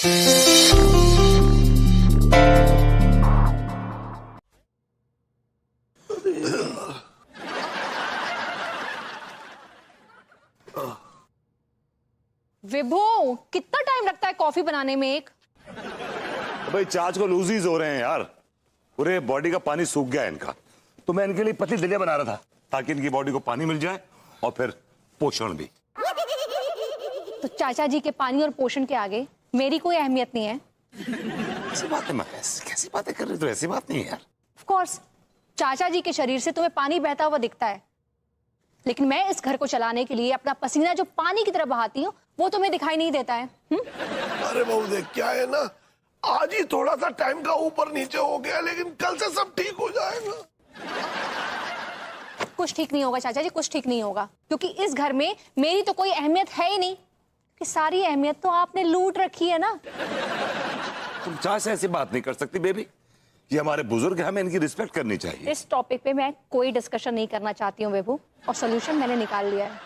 विभू, कितना टाइम लगता है कॉफी बनाने में? एक भाई चार्ज को लूजीज हो रहे हैं यार, पूरे बॉडी का पानी सूख गया है इनका, तो मैं इनके लिए पतली दलिया बना रहा था ताकि इनकी बॉडी को पानी मिल जाए और फिर पोषण भी। तो चाचा जी के पानी और पोषण के आगे मेरी कोई अहमियत नहीं है। ऐसी बातें मैं कैसी बातें कर रही, तो ऐसी बात नहीं है यार। ऑफ कोर्स चाचा जी के शरीर से तुम्हें पानी बहता हुआ दिखता है, लेकिन मैं इस घर को चलाने के लिए अपना पसीना जो पानी की तरह बहाती हूँ वो तुम्हें दिखाई नहीं देता है। अरे बहू देख, क्या है ना, आज ही थोड़ा सा टाइम का ऊपर नीचे हो गया, लेकिन कल से सब ठीक हो जाएगा। कुछ ठीक नहीं होगा चाचा जी, कुछ ठीक नहीं होगा, क्योंकि इस घर में मेरी तो कोई अहमियत है ही नहीं, कि सारी अहमियत तो आपने लूट रखी है ना। तुम चाचा से ऐसी बात नहीं कर सकती बेबी, ये हमारे बुजुर्ग हैं, हमें इनकी रिस्पेक्ट करनी चाहिए। इस टॉपिक पे मैं कोई डिस्कशन नहीं करना चाहती हूँ विभू, और सोल्यूशन मैंने निकाल लिया है।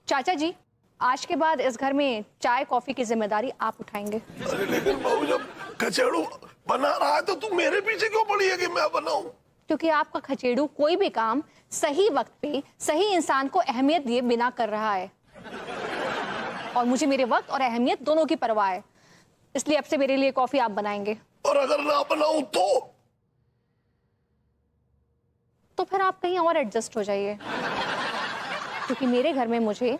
चाचा जी, आज के बाद इस घर में चाय कॉफी की जिम्मेदारी आप उठाएंगे। अरे लेकिन बहू, जब खचेड़ू बना रहा है तो तुम मेरे पीछे क्यों पड़ी है कि मैं बनाऊं? क्योंकि आपका खचेड़ू कोई भी काम सही वक्त पे सही इंसान को अहमियत दिए बिना कर रहा है, और मुझे मेरे वक्त और अहमियत दोनों की परवाह है, इसलिए अब से मेरे लिए कॉफी आप बनाएंगे। और अगर ना बनाऊं तो फिर आप कहीं और एडजस्ट हो जाइए, क्योंकि मेरे घर में मुझे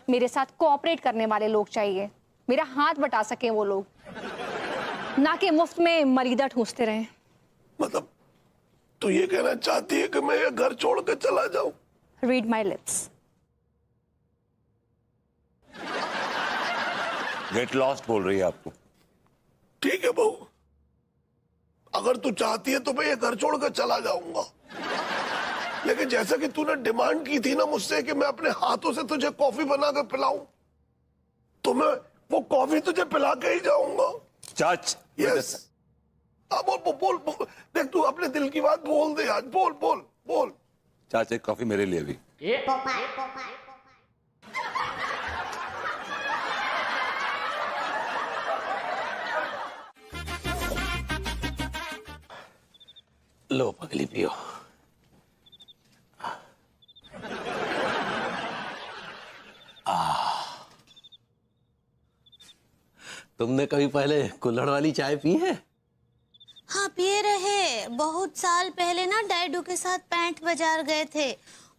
मेरे साथ कोऑपरेट करने वाले लोग चाहिए, मेरा हाथ बटा सके वो लोग, ना कि मुफ्त में मरीदा ठूसते रहें। मतलब तू ये कहना चाहती है कि मैं ये घर छोड़ कर चला जाऊं? Read my lips. Get lost बोल रही है आपको। ठीक है बहू, अगर तू चाहती है तो मैं ये घर छोड़ कर चला जाऊंगा, लेकिन जैसा कि तूने डिमांड की थी ना मुझसे कि मैं अपने हाथों से तुझे कॉफी बना कर पिलाऊं, तो मैं वो कॉफी तुझे पिला के ही जाऊंगा। चाच, यस। अब बोल, देख तू अपने दिल की बात बोल दे आज, बोल। चाचा एक कॉफी मेरे लिए भी। लो पगली पियो। तुमने कभी पहले कुल्हड़ वाली चाय पी है? हाँ पिए रहे, बहुत साल पहले ना डैडू के साथ पैंट बाजार गए थे,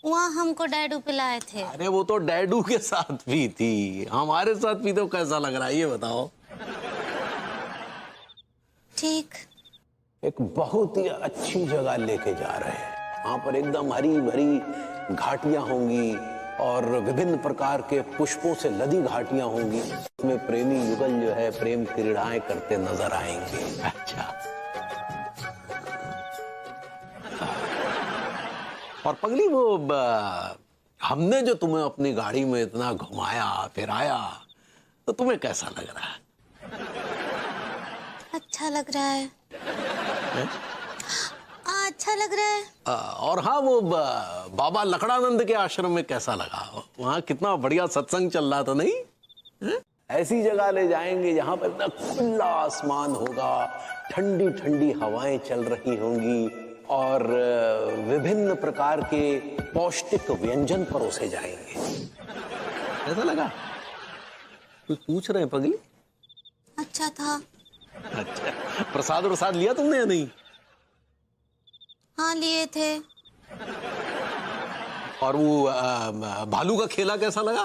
वहाँ हमको डैडू पिलाए थे। अरे वो तो डैडू के साथ पी थी, हमारे साथ पी तो कैसा लग रहा है ये बताओ। ठीक। एक बहुत ही अच्छी जगह लेके जा रहे हैं, वहां पर एकदम हरी भरी घाटियां होंगी और विभिन्न प्रकार के पुष्पों से लदी घाटियां होंगी, उसमें प्रेमी युगल जो है प्रेम क्रीड़ाएं करते नजर आएंगे। अच्छा, और पगली वो हमने जो तुम्हें अपनी गाड़ी में इतना घुमाया फिराया, तो तुम्हें कैसा लग रहा है? अच्छा लग रहा है। अच्छा लग रहा है। और हाँ, वो बाबा लकड़ानंद के आश्रम में कैसा लगा? वहाँ कितना बढ़िया सत्संग चल रहा था, नहीं? है? ऐसी जगह ले जाएंगे जहाँ पर इतना खुला आसमान होगा, ठंडी ठंडी हवाएं चल रही होंगी और विभिन्न प्रकार के पौष्टिक व्यंजन परोसे जाएंगे। कैसा लगा? कुछ पूछ रहे हैं पगली? अच्छा था। अच्छा, प्रसाद लिया तुमने या नहीं? हाँ लिए थे। और वो भालू का खेला कैसा लगा?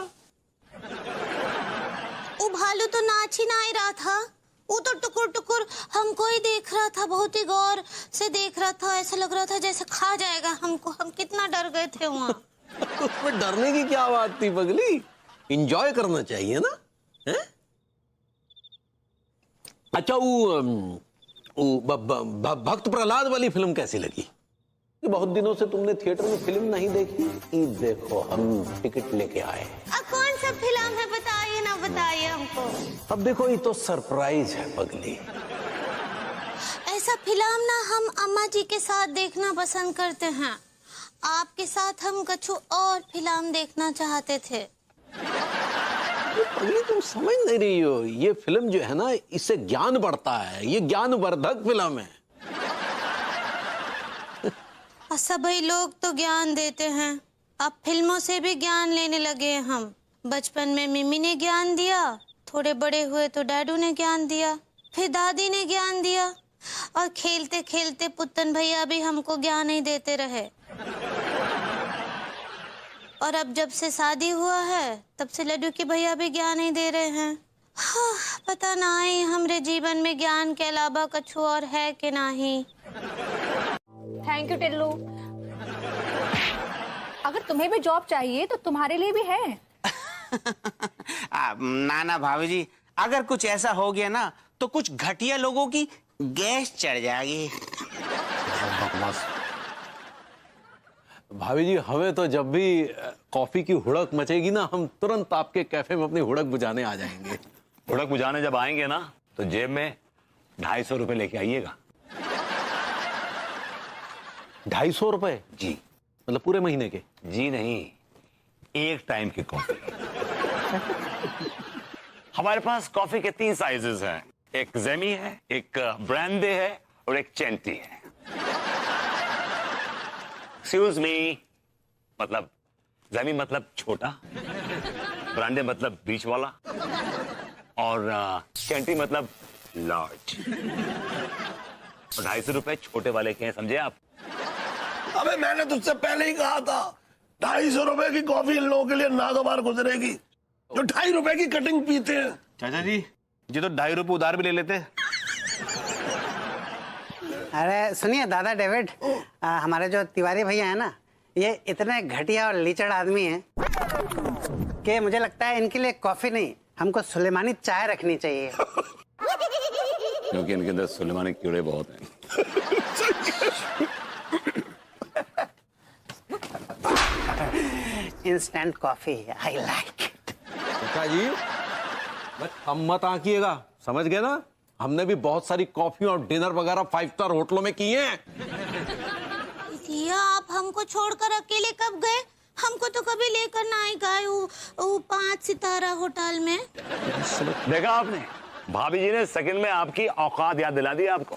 वो भालू तो नाच ही ना ही रहा था, वो तो टुकुर टुकुर हमको ही देख रहा था, बहुत ही गौर से देख रहा था, ऐसा लग रहा था जैसे खा जाएगा हमको। हम कितना डर गए थे वहाँ। उसमें डरने की क्या बात थी पगली? एंजॉय करना चाहिए ना, है? अच्छा, वो भक्त प्रहलाद वाली फिल्म कैसी लगी? बहुत दिनों से तुमने थिएटर में फिल्म नहीं देखी। ईद देखो, हम टिकट लेके आए। कौन सा फिल्म है बताइए ना, बताइए हमको। अब देखो, ये तो सरप्राइज है पगली। ऐसा फिल्म ना हम अम्मा जी के साथ देखना पसंद करते हैं, आपके साथ हम कुछ और फिल्म देखना चाहते थे। पगली तुम समझ नहीं रही हो, ये फिल्म जो है ना इससे ज्ञान बढ़ता है, ये ज्ञानवर्धक फिल्म है। सभी लोग तो ज्ञान देते हैं, अब फिल्मों से भी ज्ञान लेने लगे हम। बचपन में मिमी ने ज्ञान दिया, थोड़े बड़े हुए तो डैडू ने ज्ञान दिया, फिर दादी ने ज्ञान दिया, और खेलते खेलते पुत्तन भैया भी हमको ज्ञान ही देते रहे। और अब जब से शादी हुआ है तब से लड्डू के भैया भी ज्ञान ही दे रहे हैं। हाँ, पता नहीं हमरे जीवन में ज्ञान के अलावा कुछ और है कि नहीं। Thank you Tillu. अगर तुम्हें भी जॉब चाहिए तो तुम्हारे लिए भी है। ना ना भाभी जी, अगर कुछ ऐसा हो गया ना तो कुछ घटिया लोगों की गैस चढ़ जाएगी। भाभी जी, हमें तो जब भी कॉफी की हुड़क मचेगी ना, हम तुरंत आपके कैफे में अपनी हुड़क बुझाने आ जाएंगे। हुड़क बुझाने जब आएंगे ना तो जेब में 250 रुपए लेके आइएगा। 250 रुपए? जी। मतलब पूरे महीने के? जी नहीं, एक टाइम की कॉफी। हमारे पास कॉफी के 3 साइजेस हैं, एक जेमी है, एक ब्रांडे है और एक चेंटी है। एक्सक्यूज मी मतलब जेमी मतलब छोटा, ब्रांडे मतलब बीच वाला, और चेंटी मतलब लार्ज। 250 रुपए छोटे वाले के हैं, समझे आप? अबे मैंने तुझसे पहले ही कहा था 250 रुपए की कॉफी इन लोगों के लिए नागवार गुजरेगी जो 2.5 रुपए की कटिंग पीते हैं। चाचा जी, ये तो 2.5 रुपए उधार भी ले लेते। अरे सुनिए दादा डेविड, हमारे जो तिवारी भैया है ना, ये इतने घटिया और लीचड़ आदमी हैं कि मुझे लगता है इनके लिए कॉफी नहीं, हमको सुलेमानी चाय रखनी चाहिए। क्योंकि इनके अंदर सुलेमानी कीड़े बहुत हैं। Instant coffee, I like it. चाचा जी, बस हम मत आंकिएगा, समझ गए ना? हमने भी बहुत सारी कॉफी और डिनर वगैरह 5 स्टार होटलों में किए हैं। भैया, आप हमको छोड़कर अकेले कब गए? हमको तो कभी लेकर ना ही गए वो 5 सितारा होटल में। देखा आपने, भाभी जी ने सेकंड में आपकी औकात याद दिला दी आपको।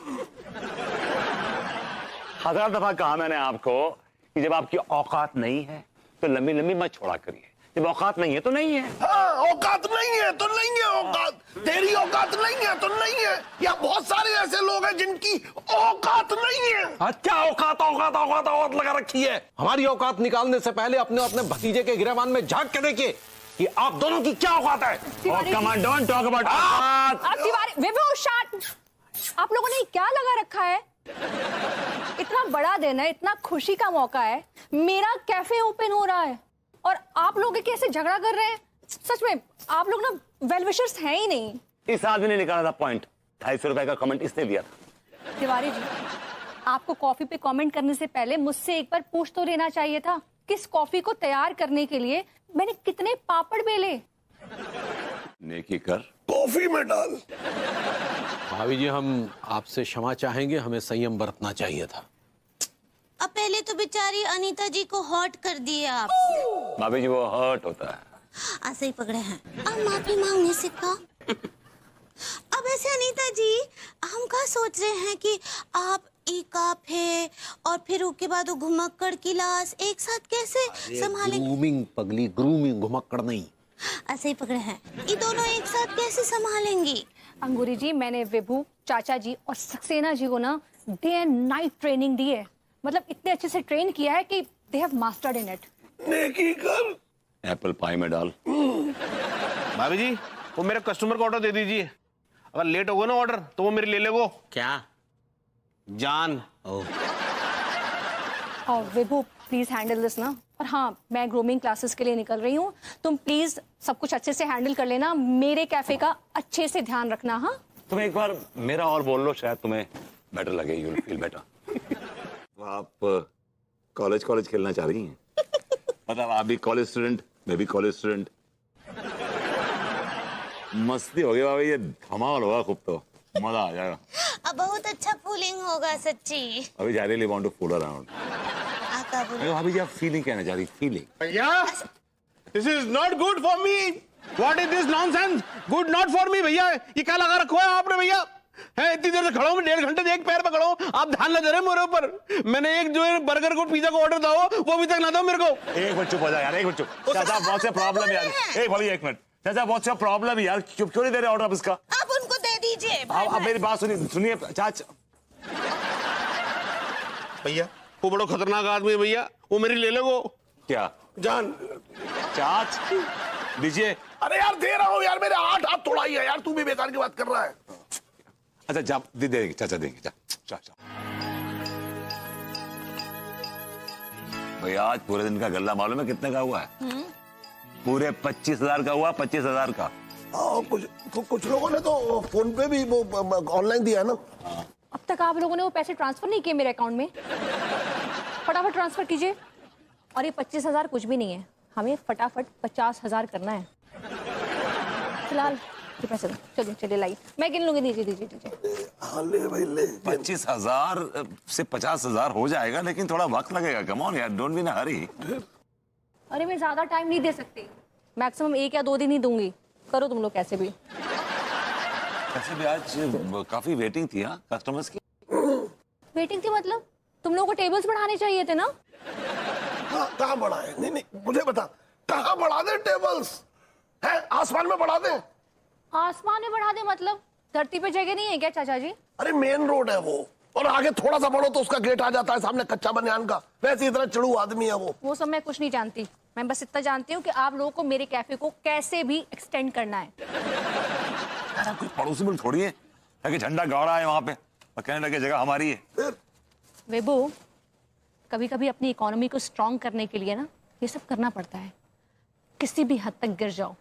1000 दफा कहा मैंने आपको कि जब आपकी औकात नहीं है तो लंबी लंबी मत छोड़ा करिए, जब औकात नहीं है तो नहीं है। हाँ, औकात नहीं है तो नहीं है औकात, तेरी औकात नहीं है तो नहीं है। यहाँ बहुत सारे ऐसे लोग हैं जिनकी औकात नहीं है। क्या औकात औकात औकात औकात लगा रखी है? हमारी औकात निकालने से पहले अपने भतीजे के गिरबान में झांक के देखिए कि आप दोनों की क्या औकात है। Come on, don't talk about औकात। तिवारी, विभू, शांत। आप लोगों ने क्या लगा रखा है? इतना बड़ा दिन है, इतना खुशी का मौका है, मेरा कैफे ओपन हो रहा है और आप लोग कैसे झगड़ा कर रहे हैं? सच में आप लोग ना वेल विशर्स हैं ही नहीं। इस आदमी ने निकाला था पॉइंट, 250 रुपए का कमेंट इसने दिया था। तिवारी जी, आपको कॉफी पे कमेंट करने से पहले मुझसे एक बार पूछ तो लेना चाहिए था, किस कॉफी को तैयार करने के लिए मैंने कितने पापड़ बेले। नेकी कर, कॉफी में डाल। भाभी जी, हम आपसे क्षमा चाहेंगे, हमें संयम बरतना चाहिए था। अब पहले तो बेचारी अनीता जी को हॉट कर दिए आप। भाभी जी वो हर्ट होता है। ऐसे ही पकड़े हैं। अब माफी मांगने से का? अब ऐसे अनीता जी, हम क्या सोच रहे हैं कि आप ई काफे और फिर उसके बाद वो घुमक्कड़ की लाश एक साथ कैसे संभालेंगे? ग्रूमिंग पगली, ग्रूमिंग, घुमक्कड़ नहीं। ऐसे ही पकड़े हैं। ये दोनों एक साथ कैसे संभालेंगी? अंगूरी जी, मैंने विभू, चाचा जी और सक्सेना जी को ना डे एंड नाइट ट्रेनिंग दी है। मतलब इतने अच्छे से ट्रेन किया है कि they have mastered in it. नेकी कर। एप्पल पाई में डाल। भाभी जी, वो मेरे कस्टमर को ऑर्डर दे दीजिए, अगर लेट होगा ना ऑर्डर तो वो मेरे ले लेगो। क्या? जान। और विभू, प्लीज हैंडल दिस ना। और हाँ, मैं ग्रूमिंग क्लासेस के लिए निकल रही हूँ, तुम प्लीज सब कुछ अच्छे से हैंडल कर लेना, मेरे कैफे का अच्छे से ध्यान रखना। हाँ, तुम एक बार मेरा और बोल लो, शायद तुम्हें बेटर लगे, यू विल फील बेटर। आप कॉलेज खेलना चाह रही हैं? मतलब आप भी कॉलेज स्टूडेंट, मैं भी कॉलेज स्टूडेंट। मस्ती होगी भाभी, ये धमाल होगा खूब, तो मजा आ जाएगा। अब बहुत अच्छा फूलिंग होगा सच्ची। अभी जा रही वांट टू फूल अराउंड। आका बोलो। भाभी जी आप फीलिंग कहना चाह रही? फीलिंग? भैया, this is not good for me. What is this nonsense? Good not for me भैया। ये क्या लगा रखो है आपने भैया? है इतनी देर से खड़ा हूं मैं, 1.5 घंटे से एक पैर पे खड़ा हूं, आप ध्यान न दे रहे मेरे ऊपर। मैंने एक जो है बर्गर को पिज्जा को ऑर्डर था वो अभी तक ना दो मेरे को। एक मिनट चुप हो जा यार, एक मिनट चुप। चाचा बहुत से प्रॉब्लम यार, एक भाई एक मिनट। चाचा बहुत सा प्रॉब्लम यार, क्यों नहीं दे रहे ऑर्डर इसका? आप उनको दे दीजिए। आप मेरी बात सुनिए चाचा। भैया वो बड़ा खतरनाक आदमी है भैया, वो मेरी ले लो वो। क्या जान, चाच दीजिए। अरे यार दे रहा हूँ यार, मेरे 8 हाथ तोड़ा ही है यार, तू भी बेकार की बात कर रहा है। अच्छा जा दे देंगे चाचा, देंगे चाचा। भैया आज पूरे दिन का गल्ला मालूम है कितने का हुआ है? पूरे 25,000 का हुआ, 25,000 का। कुछ लोगों ने तो फोन पे भी वो ऑनलाइन दिया है ना। अब तक आप लोगों ने वो पैसे ट्रांसफर नहीं किए मेरे अकाउंट में। फटाफट ट्रांसफर कीजिए। और ये 25,000 कुछ भी नहीं है, हमें फटाफट 50,000 करना है। फिलहाल ये पैसे दो, चलिए चलिए लाइए, मैं गिन लूंगी। दीजिए। हाँ ले भाई ले। 25,000 से 50,000 हो जाएगा, लेकिन थोड़ा वक्त लगेगा। कम ऑन यार, डोंट बी इन अ हरी। अरे मैं ज्यादा टाइम नहीं दे सकती, मैक्सिमम 1 या 2 दिन ही दूंगी। करो तुम लोग कैसे भी। वैसे भी आज काफी वेटिंग थी हाँ कस्टमर्स की। वेटिंग थी मतलब? तुम लोगों को टेबल्स बढ़ाने चाहिए थे ना। हाँ कहाँ बढ़ाए? नहीं मुझे बता, कहाँ बढ़ा दे टेबल्स? है आसमान में बढ़ा दे? आसमान में बढ़ा दे मतलब धरती पे जगह नहीं है क्या चाचा जी? अरे मेन रोड है वो, और आगे थोड़ा सा बढ़ो तो उसका गेट आ जाता है सामने, कच्चा बनियान का। वैसे इतना चड़ू आदमी है वो सब मैं कुछ नहीं जानती। मैं बस इतना जानती हूँ कि आप लोगों को मेरे कैफे को कैसे भी एक्सटेंड करना है। यार कोई पड़ोसी मुल्क थोड़ी है कि झंडा गाड़ा है वहां पे और कहने लगे जगह हमारी है। वेबू, कभी कभी अपनी इकोनॉमी को स्ट्रॉन्ग करने के लिए ना ये सब करना पड़ता है। किसी भी हद तक गिर जाओ।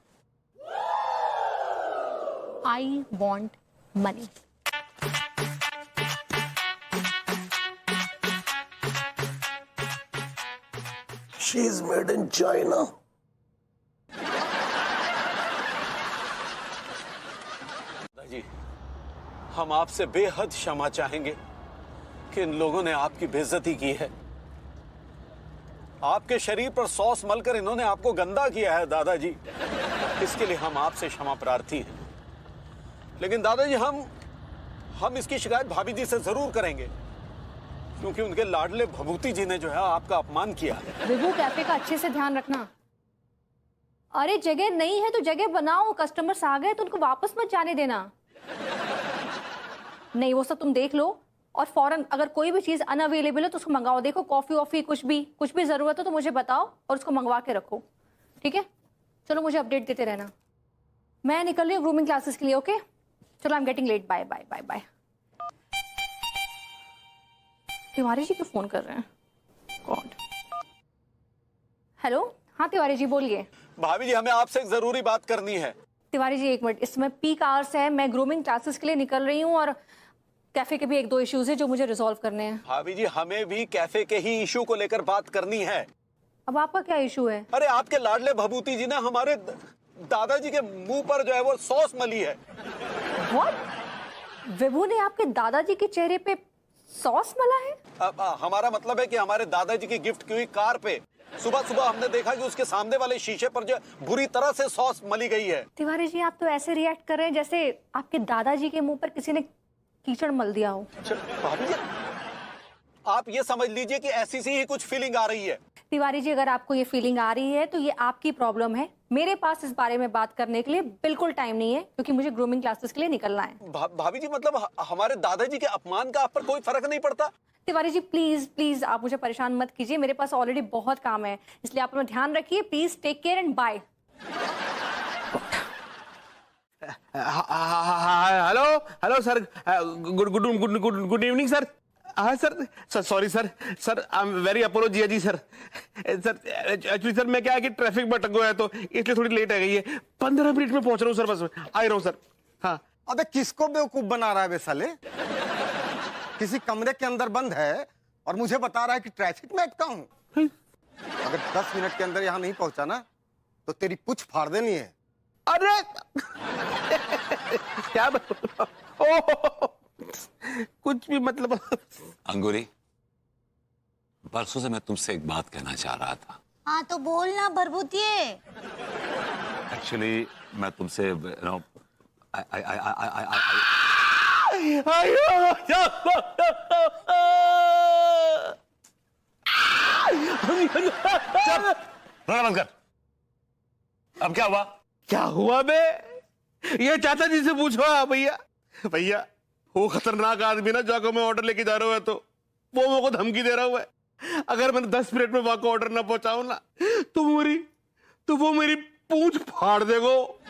I want money. She is made in China. जी हम आपसे बेहद क्षमा चाहेंगे कि इन लोगों ने आपकी बेइज्जती की है। आपके शरीर पर सॉस मलकर इन्होंने आपको गंदा किया है दादाजी। इसके लिए हम आपसे क्षमा प्रार्थी हैं। लेकिन दादाजी हम इसकी शिकायत भाभी जी से जरूर करेंगे, क्योंकि उनके लाडले भभूति जी ने जो है आपका अपमान किया है। विभू कैफे का अच्छे से ध्यान रखना। अरे जगह नहीं है तो जगह बनाओ, कस्टमर्स आ गए तो उनको वापस मत जाने देना। नहीं वो सब तुम देख लो, और फौरन अगर कोई भी चीज अनअवेलेबल है तो उसको मंगाओ। देखो कॉफी वॉफी कुछ भी जरूरत है तो मुझे बताओ और उसको मंगवा के रखो, ठीक है? चलो मुझे अपडेट देते रहना। मैं निकल रही हूँ ग्रूमिंग क्लासेस के लिए। ओके चलो, I am getting late. Bye bye bye bye. Tiwari ji क्यों फोन कर रहे हैं? गॉड। हेलो, हाँ तिवारी जी बोलिए। भाभी जी हमें आपसे एक जरूरी बात करनी है। तिवारी जी एक मिनट, इस समय पीक आवर्स है, मैं ग्रूमिंग क्लासेस के लिए निकल रही हूँ और कैफे के भी 1-2 इश्यूज है जो मुझे रिजॉल्व करने हैं। भाभी जी हमें भी कैफे के ही इशू को लेकर बात करनी है। अब आपका क्या इशू है? अरे आपके लाडले भभूति जी ने हमारे दादाजी के मुंह पर जो है वो सॉस मली है। व्हाट? विभू ने आपके दादाजी के चेहरे पे सॉस मला है? हमारा मतलब है कि हमारे दादाजी की गिफ्ट की हुई कार पे सुबह सुबह हमने देखा कि उसके सामने वाले शीशे पर जो बुरी तरह से सॉस मली गई है। तिवारी जी आप तो ऐसे रिएक्ट कर रहे हैं जैसे आपके दादाजी के मुंह पर किसी ने कीचड़ मल दिया हो। भाभी जी आप ये समझ लीजिए कि ऐसी सी ही कुछ फीलिंग आ रही है। तिवारी जी अगर आपको ये फीलिंग आ रही है तो ये आपकी प्रॉब्लम है। मेरे पास इस बारे में बात करने के लिए बिल्कुल टाइम नहीं है, क्योंकि मुझे ग्रूमिंग क्लासेस के लिए निकलना है। भाभी जी मतलब हमारे दादाजी के अपमान का आप पर कोई फर्क नहीं पड़ता? तिवारी जी प्लीज प्लीज आप मुझे परेशान मत कीजिए, मेरे पास ऑलरेडी बहुत काम है, इसलिए आप अपना ध्यान रखिए। Please take care and bye. Hello hello sir, good evening sir. हाँ sir, sorry sir I am very apology जी सर। एक्चुअली सर मैं क्या है कि ट्रैफिक में अटक गया है तो इसलिए थोड़ी लेट आ गई है। 15 मिनट में पहुंच रहा हूँ सर, बस आ रहा हूँ सर। हाँ अबे किसको बेवकूफ बना रहा है बे साले? किसी कमरे के अंदर बंद है और मुझे बता रहा है कि ट्रैफिक में अटका हूँ। अगर 10 मिनट के अंदर यहाँ नहीं पहुंचा ना तो तेरी पुछ फाड़ देनी है। अरे क्या कुछ भी मतलब। अंगूरी, परसों से मैं तुमसे एक बात कहना चाह रहा था। हाँ तो बोलना भरभूतिये। एक्चुअली मैं तुमसे बंद कर। अब क्या हुआ? क्या हुआ बे? ये चाचा जी से पूछो आप। भैया भैया वो खतरनाक आदमी ना जाको मैं ऑर्डर लेके जा रहा हूँ, तो वो मेरे को धमकी दे रहा हुआ है, अगर मैंने 10 मिनट में वहां को ऑर्डर ना पहुंचाऊं ना तो वो मेरी पूंछ फाड़ देगो।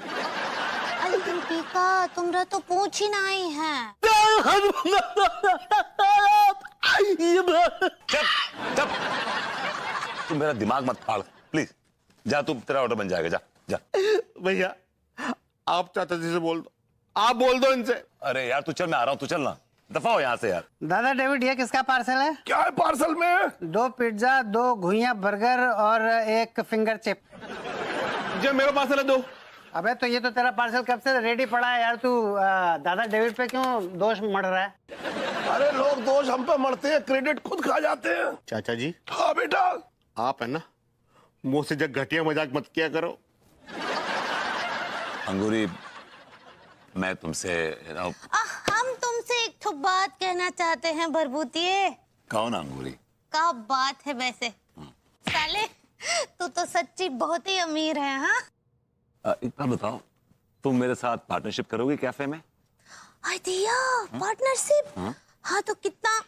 अरे दीपिका, तुमरा तो पूछ ही नहीं है। चुप। तुम मेरा दिमाग मत फाड़ प्लीज। जा, तुम तेरा ऑर्डर बन जाएगा। जा जा। भैया आप चाचा जी से बोल दो, आप बोल दो इनसे। अरे यार तू चल, मैं आ रहा हूँ, तू चल ना, दफा हो यहाँ से यार। दादा डेविड, ये किसका पार्सल है? क्या है पार्सल में? 2 पिज्जा, 2 घुइयां बर्गर और 1 फिंगर चिप। जब मेरा पार्सल है 2। अबे तो ये तो तेरा पार्सल कब से रेडी पड़ा है यार, तू दादा डेविड पे क्यों दोष मढ़ रहा है? अरे लोग दोष हम पे मरते हैं, क्रेडिट खुद खा जाते हैं। चाचा जी हाँ बेटा। आप है ना, मुंह से जब घटिया मजाक मत किया करो। अंगूरी, मैं तुमसे हम तुमसे एक तो बात कहना चाहते हैं भरभूतिये। कौन अंगूरी? क्या बात है वैसे साले, तू तो सच्ची बहुत ही अमीर है। हाँ एक बात बताओ, तुम मेरे साथ पार्टनरशिप करोगे कैफे में? Idea, partnership. हाँ तो कितना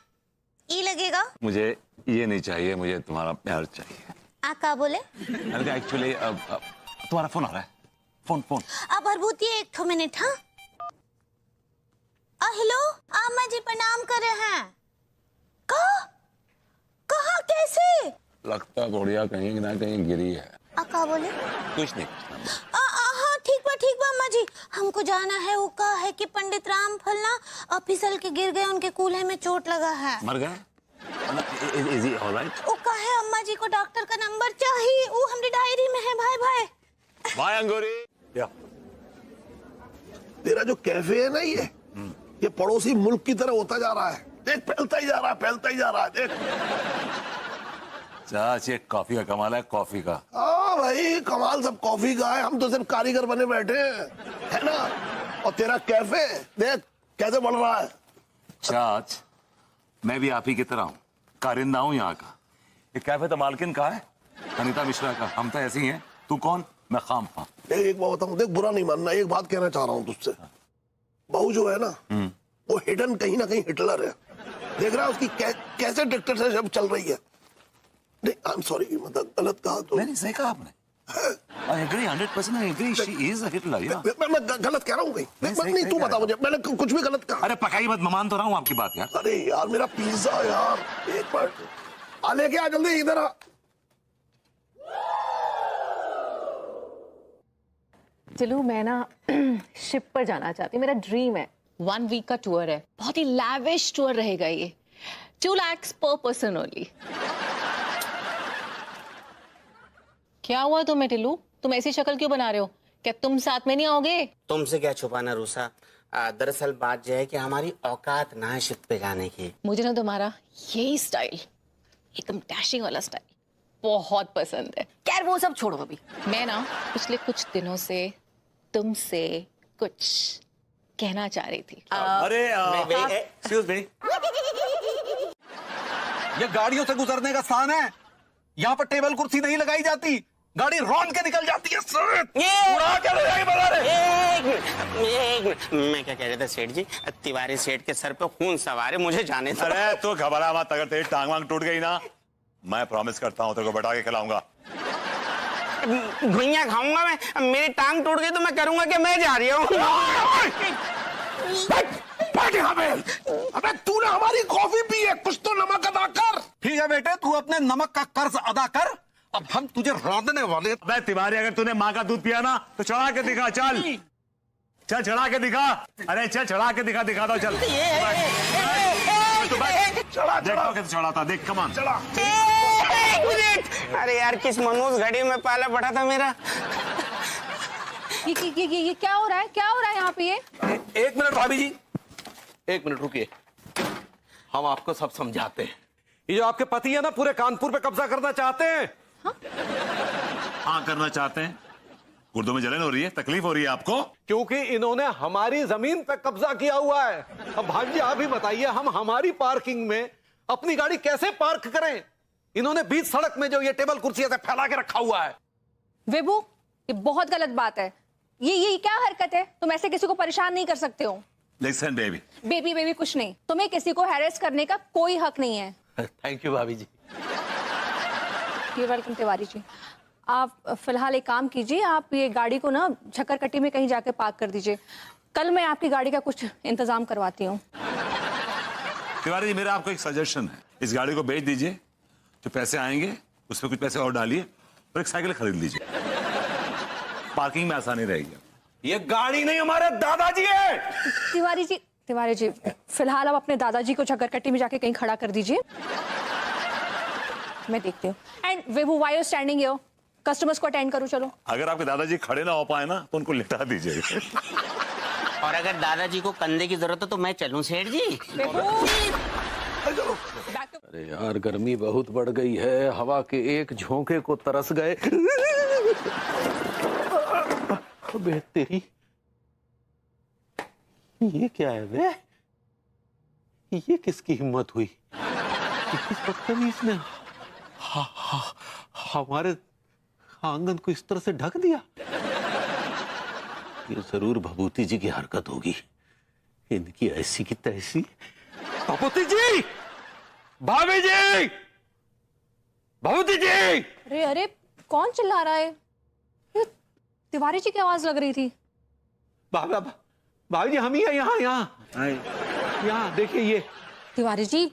ई लगेगा? मुझे ये नहीं चाहिए, मुझे तुम्हारा प्यार चाहिए। क्या बोले? अरे एक्चुअली तुम्हारा फोन आ रहा है। फोन अब भरभूतिये 1 मिनट। हाँ हेलो, अम्मा जी प्रणाम कर रहे हैं। कहाँ कैसे? लगता बढ़िया कहीं ना कहीं गिरी है। क्या बोले? कुछ नहीं। हाँ ठीक बा अम्मा जी, हमको जाना है। वो कहा है कि पंडित रामफल ना फिसल के गिर गए, उनके कूल्हे में चोट लगा है। मर गए? Is he all right? वो कहा है अम्मा जी को डॉक्टर का नंबर चाहिए, वो हमारी डायरी में है। भाई बाय अंगूरी। या तेरा जो कैफे है ना, ये पड़ोसी मुल्क की तरह होता जा रहा है। देख, फैलता ही जा रहा है। देख चाच, ये कॉफी का कमाल है, कॉफी का। हाँ भाई, कमाल सब कॉफी का है, हम तो सिर्फ कारीगर बने बैठे हैं, है ना। और तेरा कैफे देख कैसे बढ़ रहा है। चाच, मैं भी आप ही की तरह हूँ, कारिंदा हूँ यहाँ का। ये कैफे तो मालकिन का है, अनीता मिश्रा का। हम तो ऐसे ही हैं। तू कौन? मैं खामखा। एक बात बताऊं, देख बुरा नहीं मानना, एक बात कहना चाह रहा हूँ तुझसे। बहू जो है ना, वो हिडन कहीं ना कहीं हिटलर है। देख रहा है उसकी कैसे डिक्टेटरशिप चल रही है। नहीं, आई एम सॉरी, मतलब गलत कहा तो। नहीं, सही कहा आपने। I agree 100%. I agree. She is a Hitler. Yeah. मैं गलत कह रहा हूँ कहीं? नहीं, तू बता मुझे, मैंने कुछ भी गलत कहा? अरे पकाई मत, मैं मान तो रहा हूँ आपकी बात यार। अरे यार मेरा पिज्जा यार, एक मिनट लेके आ जल्दी इधर आ। चलो, मैं ना शिप पर जाना चाहती हूँ, मेरा ड्रीम है। 1 वीक का टूर है, बहुत ही लैविश टूर रहेगा ये। 2 lakhs पर पर्सन ओनली। क्या हुआ तुम्हें टिल्लू? तुम ऐसी शक्ल क्यों बना रहे हो? क्या तुम साथ में नहीं आओगे? तुमसे क्या छुपाना रूसा। दरअसल बात यह है कि हमारी औकात ना है शिप पे जाने की। मुझे ना तुम्हारा यही स्टाइल, एकदम डैशिंग वाला स्टाइल बहुत पसंद है। खैर वो सब छोड़ो अभी। मैं ना पिछले कुछ दिनों से तुमसे कुछ कहना चाह रही थी। अरे एक्सक्यूज मी, ये गाड़ियों से गुजरने का स्थान है, यहाँ पर टेबल कुर्सी नहीं लगाई जाती, गाड़ी रौंद के निकल जाती है। उड़ा के ले जाएगी बता रहे। एक मिनट, मैं क्या कह रहे थे सेठ जी, तिवारी सेठ के सर पे खून सवार है, मुझे जाने दो। अरे तू घबरा मत, अगर तेरी टांग वांग टूट गई ना, मैं प्रॉमिस करता हूँ तेरे को बैठा के खिलाऊंगा। घुइयां खाऊंगा मैं, मेरी टांग टूट गई तो मैं करूंगा कि मैं जा रही हूँ। अबे तूने हमारी कॉफी पी है, कुछ तो नमक अदा कर। ठीक है बेटे, तू अपने नमक का कर्ज अदा कर, अब हम तुझे रौंदने वाले। अबे तिवारी, अगर तूने माँ का दूध पिया ना तो चढ़ा के दिखा। चल चल चढ़ा के दिखा। अरे चल चढ़ा के दिखा दो। चल देखो कैसे चढ़ाता, देख कमान। अरे यार, किस मनोज घड़ी में पाला पड़ा था मेरा। ये क्या हो रहा है? क्या हो रहा है यहाँ पे? ये 1 मिनट भाभी जी, 1 मिनट रुकिए, हम आपको सब समझाते हैं। ये जो आपके पति है ना, पूरे कानपुर पे कब्जा करना चाहते हैं। हाँ करना चाहते हैं, गुर्दों में जलन हो रही है, तकलीफ हो रही है आपको? क्योंकि इन्होंने हमारी जमीन पे कब्जा किया हुआ है। अब भाजी आप ही बताइए, हम हमारी पार्किंग में अपनी गाड़ी कैसे पार्क करें? इन्होंने बीच सड़क में जो ये टेबल कुर्सी ऐसे फैला के रखा हुआ है। विभू, ये बहुत गलत बात है। ये क्या हरकत है? तुम ऐसे किसी को परेशान नहीं कर सकते हो। Listen baby. बेबी बेबी कुछ नहीं, तुम्हें किसी को हैरेस करने का कोई हक नहीं है। थैंक यू भाभी जी। You welcome Tiwari ji. आप फिलहाल एक काम कीजिए, आप ये गाड़ी को ना झक्करकट्टी में कहीं जाके पार्क कर दीजिए। कल मैं आपकी गाड़ी का कुछ इंतजाम करवाती हूँ। तिवारी जी, मेरा आपको एक सजेशन है, इस गाड़ी को बेच दीजिए, जो पैसे आएंगे उसमें कुछ पैसे और डालिए और एक साइकिल खरीद लीजिए, पार्किंग में आसानी रहेगी। ये गाड़ी नहीं, हमारे दादाजी है। तिवारी जी फिलहाल आप अपने दादाजी को झक्करकट्टी में जाके कहीं खड़ा कर दीजिए, मैं देखती हूँ। And Vibhu, why you standing here? Customers को अटेंड करो। चलो, अगर आपके दादाजी खड़े ना हो पाए ना तो उनको लिटा दीजिए। और अगर दादाजी को कंधे की जरूरत हो तो मैं चलूं सेठ जी? अरे यार, गर्मी बहुत बढ़ गई है, हवा के एक झोंके को तरस गए। अबे तेरी, ये क्या है बे? ये किसकी हिम्मत हुई? किस बदतमीज ने हमारे आंगन को इस तरह से ढक दिया? ये जरूर भभूति जी की हरकत होगी, इनकी ऐसी की तैसी। भभूति जी, भाभी जी, भभूति जी। अरे अरे, कौन चिल्ला रहा है? ये तिवारी जी की आवाज लग रही थी। भाभी जी, हम ही हैं यहाँ देखिए। ये तिवारी जी,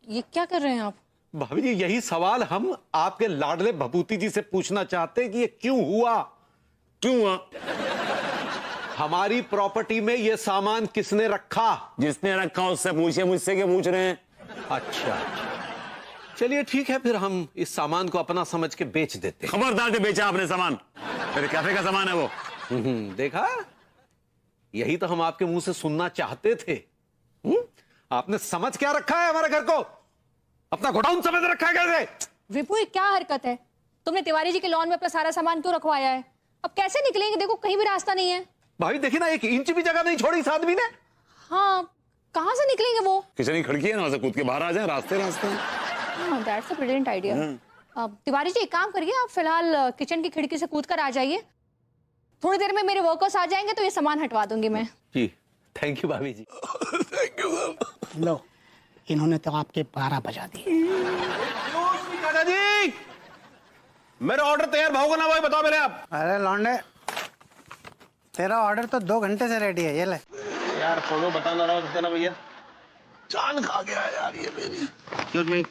ये क्या कर रहे हैं आप? भाभी जी, यही सवाल हम आपके लाडले भभूति जी से पूछना चाहते हैं कि ये क्यों हुआ? हमारी प्रॉपर्टी में ये सामान किसने रखा? जिसने रखा उससे पूछिए, मुझसे क्या पूछ रहे हैं? अच्छा, चलिए ठीक है, फिर हम इस सामान को अपना समझ के बेच देते हैं। खबरदार से बेचा आपने सामान, मेरे कैफे का सामान है वो। देखा, यही तो हम आपके मुंह से सुनना चाहते थे। आपने समझ क्या रखा है हमारे घर को? अपना गोडाउन समझ रखा है कैसे? विपुल, क्या हरकत है? तुमने तिवारी जी के लॉन में अपना सारा सामान क्यों रखवाया है? अब कैसे निकलेंगे? देखो, कहीं भी रास्ता नहीं है। भाई देखिए ना, 1 इंच भी जगह नहीं छोड़ी इस आदमी ने। हाँ, कहाँ से निकलेंगे वो? किचन की खिड़की है ना, वहां से कूद के बाहर आ जाए, रास्ते। That's a brilliant idea. Tiwari ji, एक काम करिए, आप फिलहाल किचन की खिड़की से कूद कर आ जाइए। थोड़ी देर में मेरे वर्कर्स आ जाएंगे तो ये सामान हटवा दूंगी मैं। जी, थैंक यू भाभी जी। Thank you sir. लो, इन्होंने तो आपके 12 बजा दिए। दादाजी, मेरा ऑर्डर तैयार भागो ना भाई, बताओ मेरे आप। अरे लौंडे, तेरा ऑर्डर तो 2 घंटे से रेडी है, ये ले। यार फोटो बताना रहा देना भैया। जान खा गया यार ये मेरी। क्यों भाई?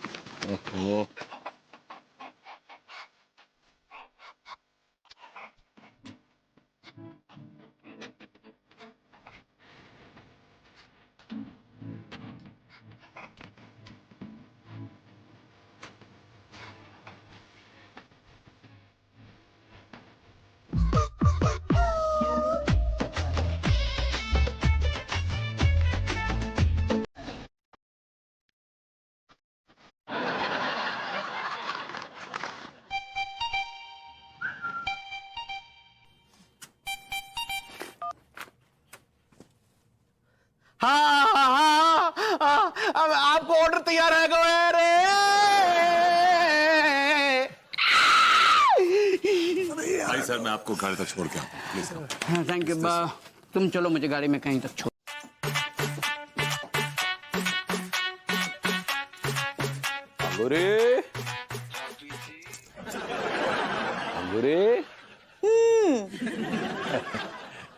हाँ, अब आपको ऑर्डर तैयार है। भाई सर, मैं आपको गाड़ी तक छोड़ के आता हूँ, प्लीज। Thank you. तुम चलो, मुझे गाड़ी में कहीं तक छोड़।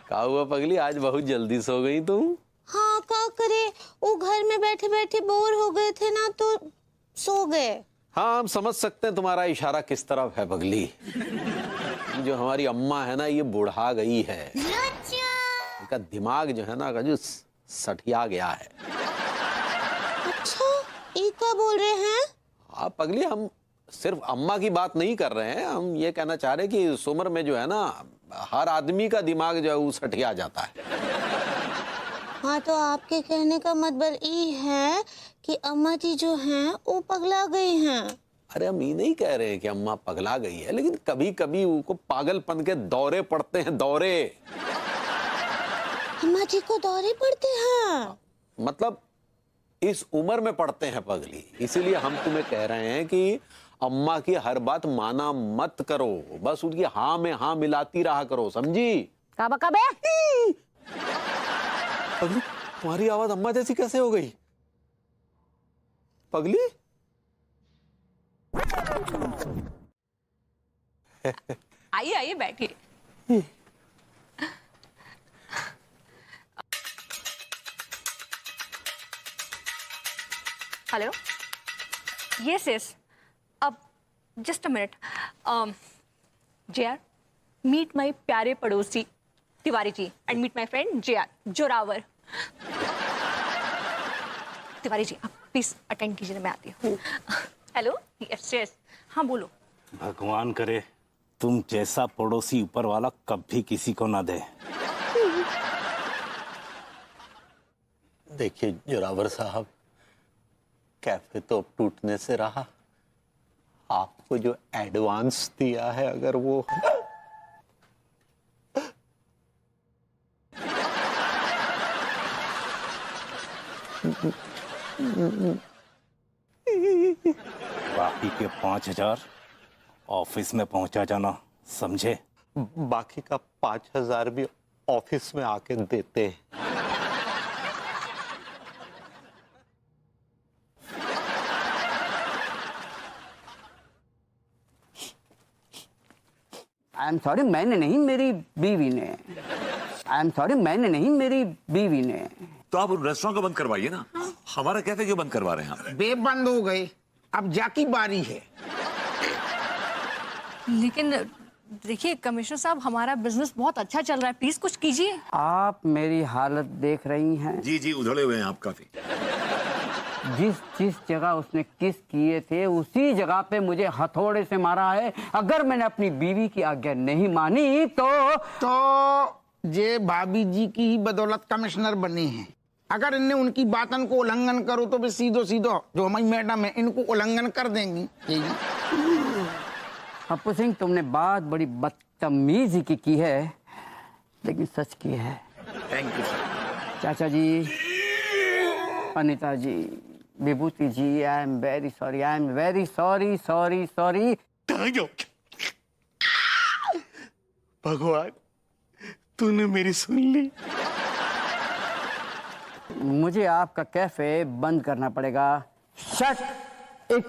क्या हुआ पगली, आज बहुत जल्दी सो गई तुम? हाँ, क्या करे, वो घर में बैठे बैठे बोर हो गए थे ना, तो सो गए। हाँ, हम समझ सकते हैं तुम्हारा इशारा किस तरफ है पगली। जो हमारी अम्मा है ना, ये बुढ़ा गई है, इनका दिमाग जो है ना, जो सठिया गया है। अच्छा, ये क्या बोल रहे हैं? हाँ पगली, हम सिर्फ अम्मा की बात नहीं कर रहे हैं, हम ये कहना चाह रहे हैं कि इस उम्र में जो है ना, हर आदमी का दिमाग जो है वो सठिया जाता है। हाँ, तो आपके कहने का मतलब ये है कि अम्मा जी जो हैं वो पगला गई हैं। अरे हम ये नहीं कह रहे हैं कि अम्मा पगला गई है, लेकिन कभी कभी उनको पागलपन के दौरे पड़ते हैं, दौरे। अम्मा जी को दौरे पड़ते हैं? मतलब इस उम्र में पड़ते हैं पगली, इसीलिए हम तुम्हें कह रहे हैं कि अम्मा की हर बात माना मत करो, बस उनकी हाँ में हाँ मिलाती रहा करो, समझी? कब है? पगली तुम्हारी आवाज अम्मा जैसी कैसे हो गई पगली? आइए आइए बैठिए। हेलो, यस यस, अब just a minute. JR, meet my प्यारे पड़ोसी Tiwari ji and meet my friend JR Zoravar. Tiwari ji आप प्लीज अटेंड कीजिए, मैं आती हूँ। हेलो, यस यस, हाँ बोलो। भगवान करे तुम जैसा पड़ोसी ऊपर वाला कभी किसी को ना दे। देखिए जोरावर साहब, कैफे तो टूटने से रहा, आपको जो एडवांस दिया है अगर वो बाकी के 5,000 ऑफिस में पहुंचा जाना, समझे? बाकी का 5,000 भी ऑफिस में आके देते हैं। आई एम सॉरी, मैंने नहीं, मेरी बीवी ने। आई एम सॉरी, मैंने नहीं, मेरी बीवी ने। तो आप रेस्टोरेंट को बंद करवाइए ना, हमारा कैफे क्यों बंद करवा रहे हैं आप? बे बंद हो गए, अब जाकी बारी है। लेकिन देखिए कमिश्नर साहब, हमारा बिजनेस बहुत अच्छा चल रहा है, प्लीज कुछ कीजिए। आप मेरी हालत देख रही हैं। जी जी, उधड़े हुए हैं आप काफी। जिस जिस जगह उसने किस किए थे उसी जगह पे मुझे हथौड़े से मारा है। अगर मैंने अपनी बीवी की आज्ञा नहीं मानी तो जे भाभी जी की ही बदौलत कमिश्नर बने हैं। अगर इनने उनकी बातन को उल्लंघन करो तो भी सीधो सीधो जो हमारी मैडम है इनको उल्लंघन कर देंगी। पप्पू सिंह, तुमने बात बड़ी बदतमीजी की है, लेकिन सच की है। Thank you sir. चाचा जी, Anita ji, Vibhuti ji, I am very sorry, I am very sorry sorry sorry. भगवान, तूने मेरी सुन ली। मुझे आपका कैफे बंद करना पड़ेगा। Shut it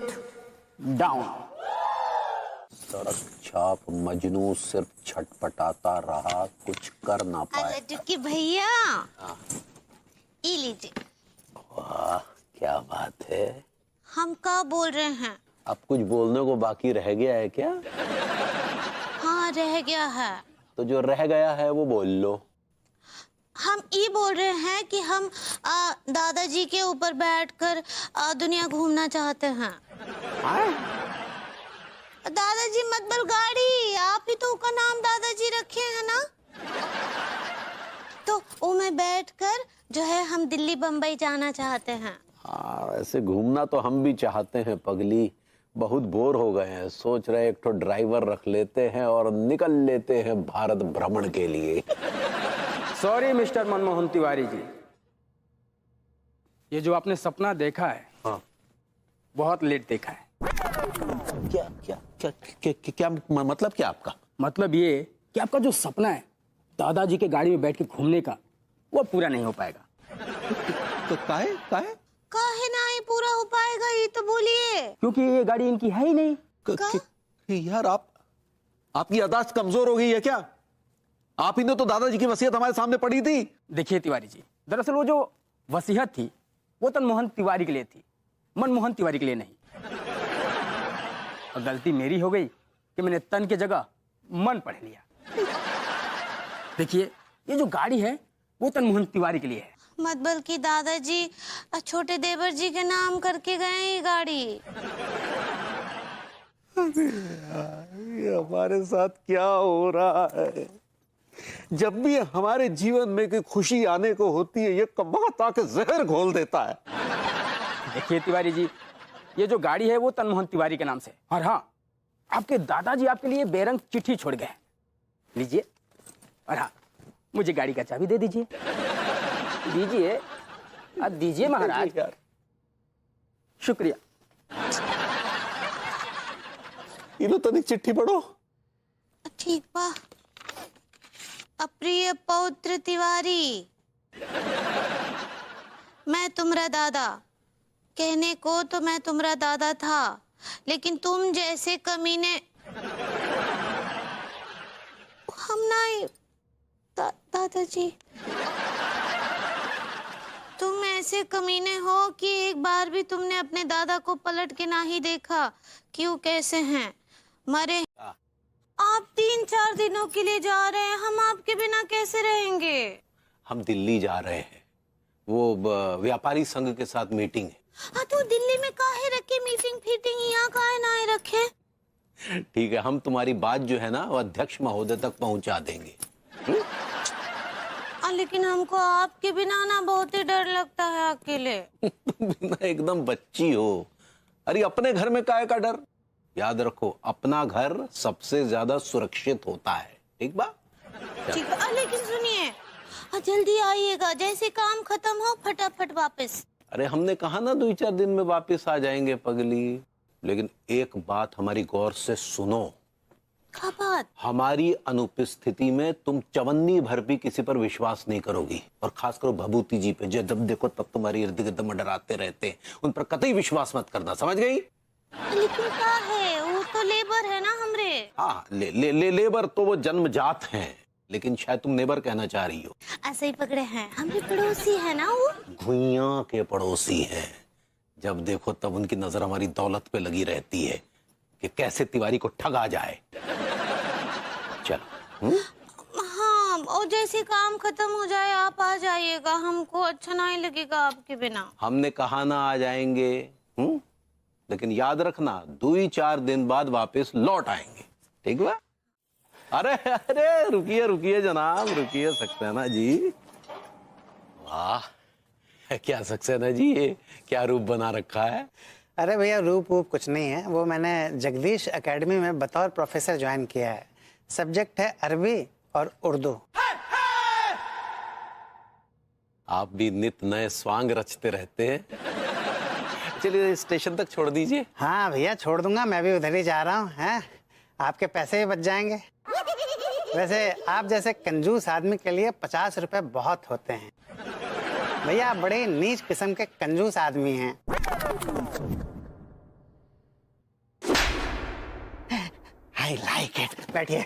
down. सड़क छाप मजनू सिर्फ छटपटाता रहा, कुछ कर ना पाए। कि भैया ये लीजिए। वाह क्या बात है। हम क्या बोल रहे हैं? अब कुछ बोलने को बाकी रह गया है क्या? हाँ रह गया है। तो जो रह गया है वो बोल लो। हम ये बोल रहे हैं कि हम दादाजी के ऊपर बैठकर दुनिया घूमना चाहते हैं। दादाजी मतलब गाड़ी, आप ही तो का नाम दादाजी रखे हैं ना, तो वो में बैठकर जो है हम दिल्ली बम्बई जाना चाहते हैं। हाँ, ऐसे घूमना तो हम भी चाहते हैं पगली, बहुत बोर हो गए हैं, सोच रहे एक तो ड्राइवर रख लेते हैं और निकल लेते हैं भारत भ्रमण के लिए। सॉरी मिस्टर मनमोहन तिवारी जी, ये जो आपने सपना देखा है, हाँ, बहुत लेट देखा है। क्या क्या क्या क्या, क्या मतलब क्या आपका? मतलब ये कि आपका जो सपना है दादाजी के गाड़ी में बैठ के घूमने का, वो पूरा नहीं हो पाएगा। तो काहे नहीं पूरा हो पाएगा, ये तो बोलिए। क्योंकि ये गाड़ी इनकी है ही नहीं। यार आपकी याददाश्त कमजोर हो गई है क्या? आप ही ने तो दादाजी की वसीयत हमारे सामने पड़ी थी। देखिए तिवारी जी, दरअसल वो जो वसीयत थी वो तनमोहन तिवारी के लिए थी, मनमोहन तिवारी के लिए नहीं। और गलती मेरी हो गई कि मैंने तन की जगह मन पढ़ लिया। देखिए ये जो गाड़ी है वो तनमोहन तिवारी के लिए है। मत बल्कि दादाजी छोटे देवर जी के नाम करके गए ये गाड़ी। ये हमारे साथ क्या हो रहा है? जब भी हमारे जीवन में कोई खुशी आने को होती है ये कबात आके जहर घोल देता है। देखिए तिवारी जी, ये जो गाड़ी है वो तनमोहन तिवारी के नाम से। और हाँ, आपके दादाजी आपके लिए बेरंग चिट्ठी छोड़ गए, लीजिए। और हाँ, मुझे गाड़ी का चाबी दे दीजिए। दीजिए, अब दीजिए महाराज। शुक्रिया। इनो तनिक चिट्ठी पढ़ो। ठीक बा। अप्रिय पौत्र तिवारी, मैं तुम्हारा दादा, कहने को तो मैं तुम्हारा दादा था, लेकिन तुम जैसे कमीने हम नहीं दादाजी, तुम ऐसे कमीने हो कि एक बार भी तुमने अपने दादा को पलट के ना ही देखा कि वो कैसे हैं। मरे आप 3-4 दिनों के लिए जा रहे हैं, हम आपके बिना कैसे रहेंगे? हम दिल्ली जा रहे हैं, वो व्यापारी संघ के साथ मीटिंग है। हाँ, तो दिल्ली में काहे रखे मीटिंग फीटिंग, यहाँ काहे ना रखे? ठीक है, हम तुम्हारी बात जो है ना वो अध्यक्ष महोदय तक पहुंचा देंगे। लेकिन हमको आपके बिना ना बहुत ही डर लगता है अकेले। बिना एकदम बच्ची हो। अरे अपने घर में काहे का डर? याद रखो, अपना घर सबसे ज्यादा सुरक्षित होता है। ठीक बा? ठीक है, लेकिन सुनिए, जल्दी आइएगा, जैसे काम खत्म हो फटाफट वापस। अरे हमने कहा ना 2-4 दिन में वापस आ जाएंगे पगली। लेकिन एक बात हमारी गौर से सुनो। क्या बात? हमारी अनुपस्थिति में तुम चवन्नी भर भी किसी पर विश्वास नहीं करोगी, और खासकर भभूति जी पे, जब देखो तब तुम्हारी इर्द गिर्द मंडराते रहते हैं, उन पर कतई विश्वास मत करना, समझ गई? लेकिन क्या है, वो तो लेबर है ना हमरे। हाँ, लेबर तो वो जन्मजात हैं, लेकिन शायद तुम नेबर कहना चाह रही हो। ऐसे ही पकड़े हैं, हमरे पड़ोसी है ना वो। भुइयां के पड़ोसी हैं। जब देखो तब उनकी नजर हमारी दौलत पे लगी रहती है कि कैसे तिवारी को ठगा जाए। चलो। हाँ, और जैसे काम खत्म हो जाए आप आ जाइएगा, हमको अच्छा नहीं लगेगा आपके बिना। हमने कहा ना आ जाएंगे, लेकिन याद रखना 2-4 दिन बाद वापस लौट आएंगे। ठीक है? अरे अरे रुकिए जनाब, रुकिए सक्सेना जी। वाह, क्या सक्सेना जी, ये क्या रूप बना रखा है? अरे भैया, रूप कुछ नहीं है, वो मैंने जगदीश एकेडमी में बतौर प्रोफेसर ज्वाइन किया है। सब्जेक्ट है अरबी और उर्दू। आप भी नित नए स्वांग रचते रहते हैं। चलिए स्टेशन तक छोड़ दीजिए। हाँ भैया, छोड़ दूंगा, मैं भी उधर ही जा रहा हूँ। हैं, आपके पैसे भी बच जाएंगे। वैसे आप जैसे कंजूस आदमी के लिए 50 रुपए बहुत होते हैं। भैया, आप बड़े नीच किस्म के कंजूस आदमी हैं। I like it। बैठिए।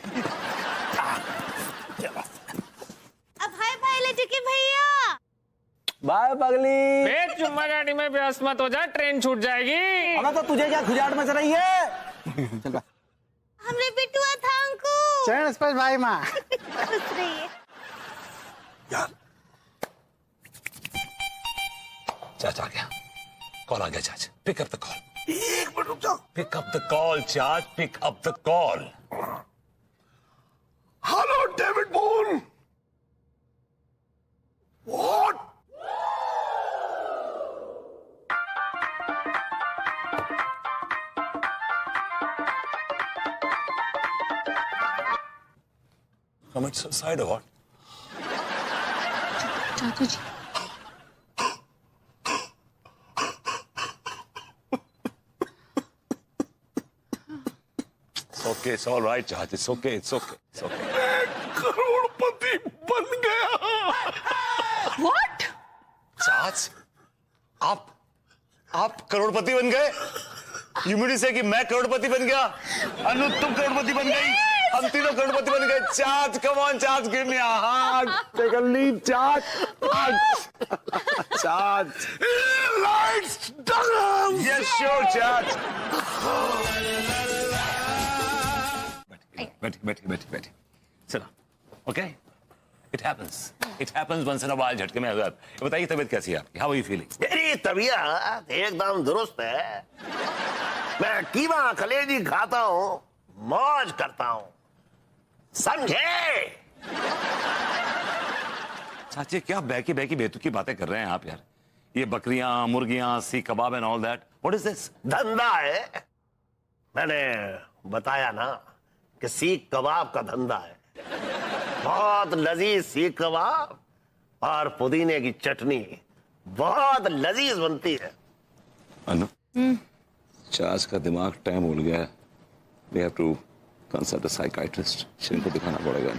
अब हाय बाय लटके भैया। बाय पगली। बे चुम्मा गाड़ी में व्यस्त मत हो जा, ट्रेन छूट जाएगी। अबे तो तुझे क्या खुजाट मच रही है? चल बा। हमरे बिटुआ था अंकु। चरण स्पर्श भाई माँ। खुश रहिए। यार, चाच आ गया, कॉल आ गया चाच। Pick up the call. एक मिनट रुक जाओ। पिक अप द कॉल चाच, pick up the call. Hello David Bone. What? Commit suicide or what? चाचू जी, It's okay, it's all right, चाच। It's okay, it's okay, it's okay. मैं करोड़पति बन गया। What? चाच, आप करोड़पति बन गए? You mean to say कि मैं करोड़पति बन गया? अनु तुम करोड़पति बन गई? हम तीनों करोड़पति बन गए। चाच, come on, चाच, give me a hug. Take a lead, चाच। चाच। Lights down। Yes, sure, चाच। बैठी। चलो, okay? It happens once in a while। झटके में आ जाता है। बताइए तबीयत कैसी है आपकी? How are you feeling? मेरी तबीयत एकदम दुरुस्त है। मैं कीमा कलेजी खाता हूँ, मौज करता हूँ, समझे? चाची, क्या बहकी बेतुकी बातें कर रहे हैं आप यार? ये बकरियां, मुर्गियां, seekh kebab and all that, what is this? धंधा है, मैंने बताया ना कि सीख कबाब का धंधा है। बहुत लजीज सीख कबाब और पुदीने की चटनी बहुत लजीज बनती है। अनु, चार्ज का दिमाग टाइम भूल गया है। We have to consult a psychiatrist. शरीर को दिखाना पड़ेगा।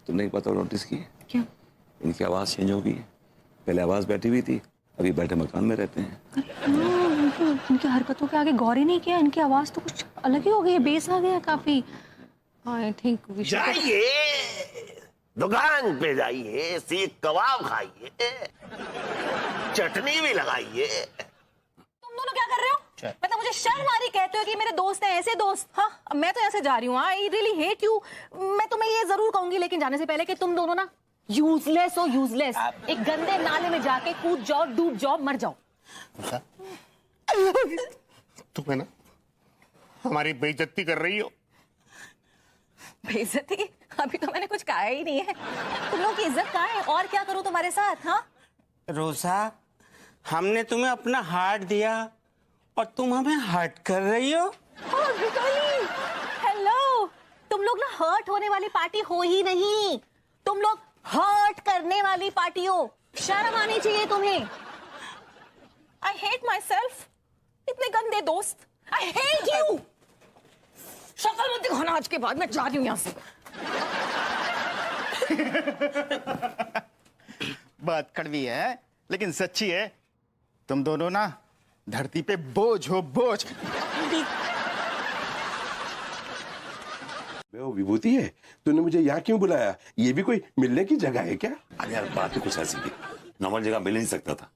तुमने एक बात और नोटिस की? क्या? इनकी आवाज चेंज हो गई है। पहले आवाज बैठी हुई थी, अभी बैठे मकान में रहते हैं। इनकी हरकतों के आगे गौर ही नहीं किया। इनकी आवाज तो कुछ अलग ही हो गई है, बेस आ गया काफी। आई थिंक जाइए दुकान पे जाइए, सीख कबाब खाइए, चटनी भी लगाइए। तुम दोनों क्या कर रहे हो? मतलब मुझे शर्म आ रही कहते हो कि मेरे दोस्त हैं, ऐसे दोस्त। हाँ, मैं तो ऐसे जा रही हूँ। I really hate you. मैं तुम्हें ये जरूर कहूंगी लेकिन जाने से पहले कि तुम दोनों ना यूजलेस हो, यूजलेस। एक गंदे नाले में जाके कूद जाओ, डूब जाओ, मर जाओ। तुम है ना हमारी बेइज्जती कर रही हो। बेइज्जती? अभी तो मैंने कुछ कहा ही नहीं है। तुम लोगों की इज्जत कहाँ है? और क्या करूं तुम्हारे साथ? हाँ रोसा, हमने तुम्हें अपना हार्ट दिया और तुम हमें हर्ट कर रही हो। हेलो, तुम लोग ना हर्ट होने वाली पार्टी हो ही नहीं, तुम लोग हर्ट करने वाली पार्टी हो। शर्म आनी चाहिए तुम्हें। I hate my self. इतने गंदे दोस्त। I hate you. शक्ल मत दिखाना आज के बाद। मैं जा रही हूं यहां से। बात कड़वी है लेकिन सच्ची है। तुम दोनों ना धरती पे बोझ हो, बोझ। वो विभूति है, तूने मुझे यहाँ क्यों बुलाया? ये भी कोई मिलने की जगह है क्या? अरे यार, बात तो कुछ ऐसी थी, नॉर्मल जगह मिल नहीं सकता था।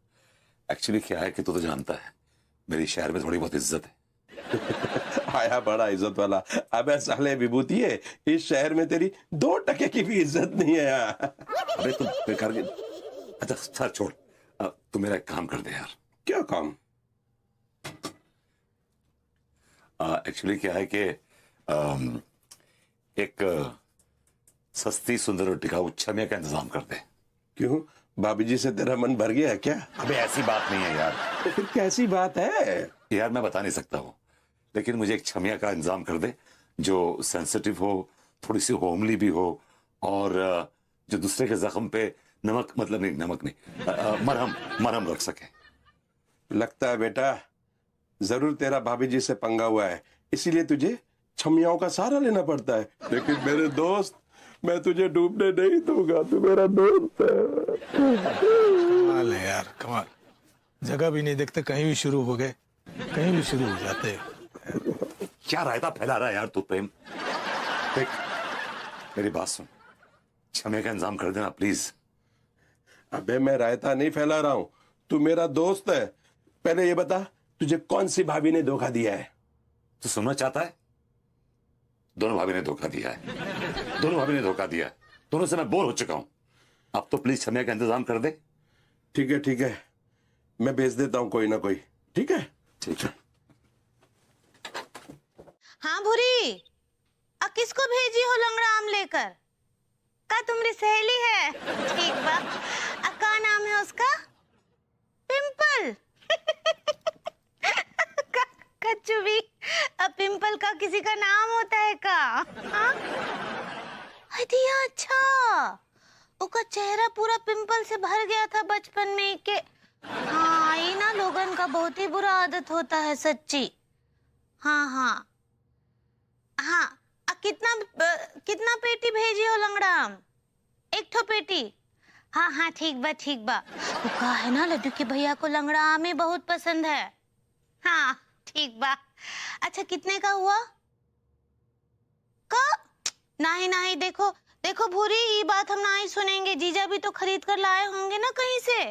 एक्चुअली क्या है कि तू तो जानता है मेरी शहर में थोड़ी बहुत इज्जत है। आया बड़ा इज्जत वाला। अबे साले विभूति है, इस शहर में तेरी 2 टके की भी इज्जत नहीं है यार। अबे तुम बेकार के। अच्छा सर छोड़, तू मेरा एक काम कर दे यार। क्या काम? एक्चुअली क्या है कि एक सस्ती सुंदर और टिकाऊ छमिया का इंतजाम कर दे। क्यों, भाभी जी से तेरा मन भर गया है क्या? अबे ऐसी बात नहीं है यार। तो फिर कैसी बात है? यार मैं बता नहीं सकता हूँ, लेकिन मुझे एक छमिया का इंतजाम कर दे जो सेंसिटिव हो, थोड़ी सी होमली भी हो, और जो दूसरे के जख्म पे नमक, मतलब नहीं नमक नहीं, मरहम रख सके। लगता है बेटा जरूर तेरा भाभी जी से पंगा हुआ है, इसीलिए तुझे छमियाओं का सहारा लेना पड़ता है। लेकिन मेरे दोस्त, मैं तुझे डूबने नहीं दूंगा, तू मेरा दोस्त है। कमाल है यार, कमाल। जगह भी नहीं देखते, कहीं भी शुरू हो गए, कहीं भी शुरू हो जाते हैं। क्या रायता फैला रहा है यार तू प्रेम? देख मेरी बात सुन, छमिया का इंतजाम कर देना प्लीज। अबे मैं रायता नहीं फैला रहा हूं, तू मेरा दोस्त है। पहले ये बता, तुझे कौन सी भाभी ने धोखा दिया है? तू सुनना चाहता है? दोनों भाभी ने धोखा दिया है, दोनों भाभी ने धोखा दिया है। दोनों से मैं बोर हो चुका हूं। अब तो प्लीज छमिया का इंतजाम कर दे। ठीक है ठीक है, मैं भेज देता हूं कोई ना कोई। ठीक है ठीक है। हाँ भूरी, अब किसको भेजी हो लंगड़ा आम लेकर? का तुम्हारी सहेली है? ठीक बा। का नाम है उसका? पिंपल। कच्चू भी, अब पिंपल का किसी का नाम होता है का? हाँ? दिया, अच्छा उसका चेहरा पूरा पिंपल से भर गया था बचपन में के। हाँ, ये ना लोगन का बहुत ही बुरा आदत होता है सच्ची। हाँ हाँ हाँ, कितना पेटी भेजी हो लंगड़ाम? 1 ठो पेटी? हाँ हाँ ठीक बा ठीक बा। वो कहा है ना लड्डू के भैया को लंगड़ा आम ही बहुत पसंद है। हाँ ठीक बा। अच्छा कितने का हुआ? का? नहीं नहीं, देखो देखो भूरी, ये बात हम नहीं सुनेंगे। जीजा भी तो खरीद कर लाए होंगे ना कहीं से।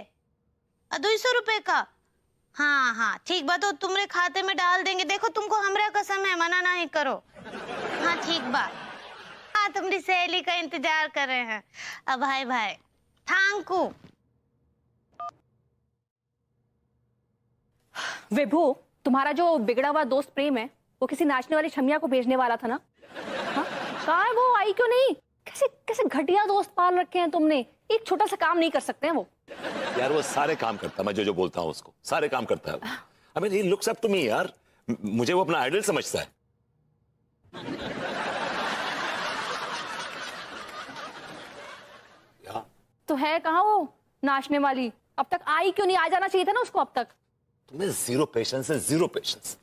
200 रुपए का? हाँ हाँ ठीक बा, तो तुम्हारे खाते में डाल देंगे। देखो तुमको हमरा कसम है, मना नहीं करो। हाँ ठीक बा। हाँ, तुम्हारी सहेली का इंतजार कर रहे हैं। अब भाई भाई थैंक यू। विभू, तुम्हारा जो बिगड़ा हुआ दोस्त प्रेम है वो किसी नाचने वाली छमिया को भेजने वाला था ना? हाँ? कहाँ है वो? आई क्यों नहीं? कैसे कैसे घटिया दोस्त पाल रखे हैं तुमने। एक छोटा सा काम नहीं कर सकते हैं वो। यार वो सारे काम करता है, मैं जो बोलता हूँ उसको सारे काम करता है। I mean he looks up to me यार, मुझे वो अपना आइडल समझता है। तो है कहाँ वो नाचने वाली? अब तक आई क्यों नहीं? आ जाना चाहिए था ना उसको अब तक। तुम्हें जीरो पेशेंस है, जीरो पेशेंस।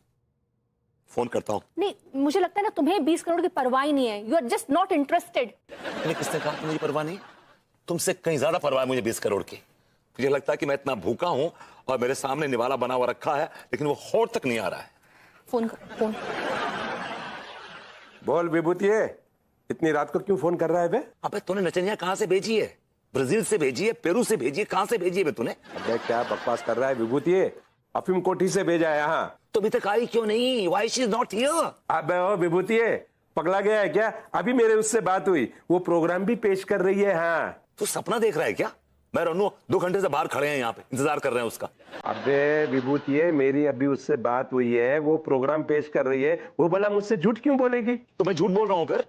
फोन करता हूँ। नहीं, मुझे लगता है ना तुम्हें 20 करोड़ की परवाह ही नहीं है। You are just not interested. तुम्हें किसने कहा कि मुझे परवाह नहीं? तुमसे कहीं ज्यादा परवाह है मुझे 20 करोड़ की। मुझे लगता है कि मैं इतना भूखा हूं और मेरे सामने निवाला बना हुआ रखा है, लेकिन वो होड़ तक नहीं आ रहा है। फोन कर, फोन। बोल विभूतिये, इतनी रात को क्यों फोन कर रहा है बे? अबे तूने नचनिया कहां से भेजी है? ब्राजील से भेजी है, पेरू से भेजी है, कहां से भेजी है बे तूने? अबे क्या बकवास कर रहा है विभूतिये? अफीम कोठी से भेजा है यहाँ। तो अभी तक आई क्यों नहीं? Why she is not here? अबे ओ विभूतिये, पगला गया है क्या? अभी मेरे उससे बात हुई, वो प्रोग्राम भी पेश कर रही है। हाँ, तू सपना देख रहा है क्या? मैं रनू 2 घंटे से बाहर खड़े हैं यहाँ पे, इंतजार कर रहे हैं उसका। अबे विभूतिये, मेरी अभी उससे बात हुई है, वो प्रोग्राम पेश कर रही है। वो भला मुझसे झूठ क्यों बोलेगी? तो मैं झूठ बोल रहा हूँ फिर?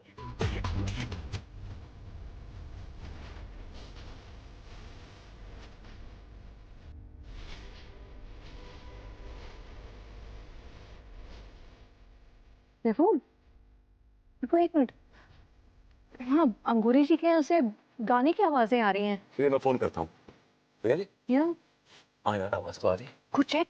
देखो एक मिनट। हाँ, अंगूरी जी के यहाँ से गाने की आवाजें आ रही हैं। फिर मैं फोन करता हूँ। Really? Yeah. हाँ यार, आवाज तो आ रही। कुछ चेक।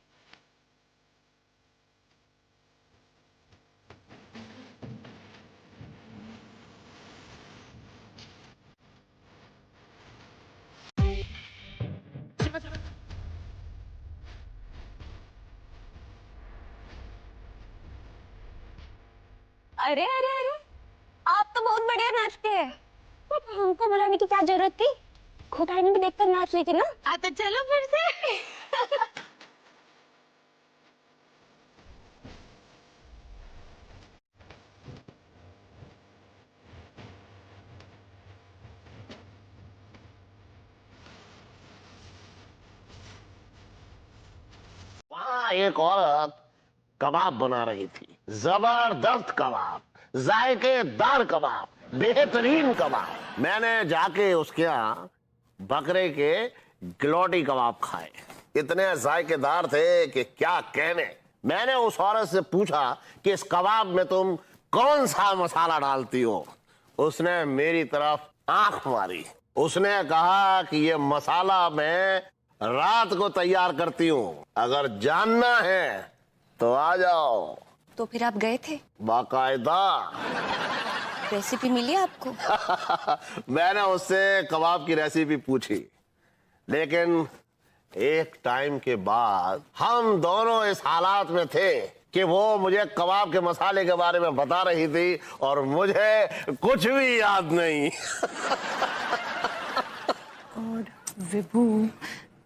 अरे अरे अरे, आप तो बहुत बढ़िया नाचते हैं। हमको बुलाने की क्या जरूरत थी? खुद आईने में देखकर नाच रही थी ना। तो चलो फिर से। वहाँ एक औरत कबाब बना रही थी। जबरदस्त कबाब, जायकेदार कबाब, बेहतरीन कबाब। मैंने जाके उसके यहाँ बकरे के गिलोटी कबाब खाए, इतने जायकेदार थे कि क्या कहने। मैंने उस औरत से पूछा कि इस कबाब में तुम कौन सा मसाला डालती हो? उसने मेरी तरफ आंख मारी। उसने कहा कि ये मसाला मैं रात को तैयार करती हूँ, अगर जानना है तो आ जाओ। तो फिर आप गए थे? बाकायदा। रेसिपी मिली आपको? मैंने उससे कबाब की रेसिपी पूछी, लेकिन एक टाइम के बाद हम दोनों इस हालात में थे कि वो मुझे कबाब के मसाले के बारे में बता रही थी और मुझे कुछ भी याद नहीं। और विभू,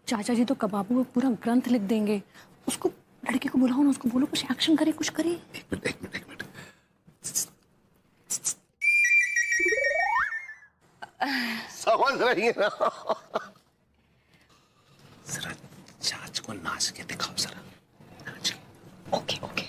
चाचा जी तो कबाबों में पूरा ग्रंथ लिख देंगे। उसको, लड़के को बुलाओ ना, उसको बोलो कुछ एक्शन करे, कुछ करे। एक मिनट। समझ रही है ना? जरा चाच को नाच के दिखाओ जरा। नाच। Okay okay.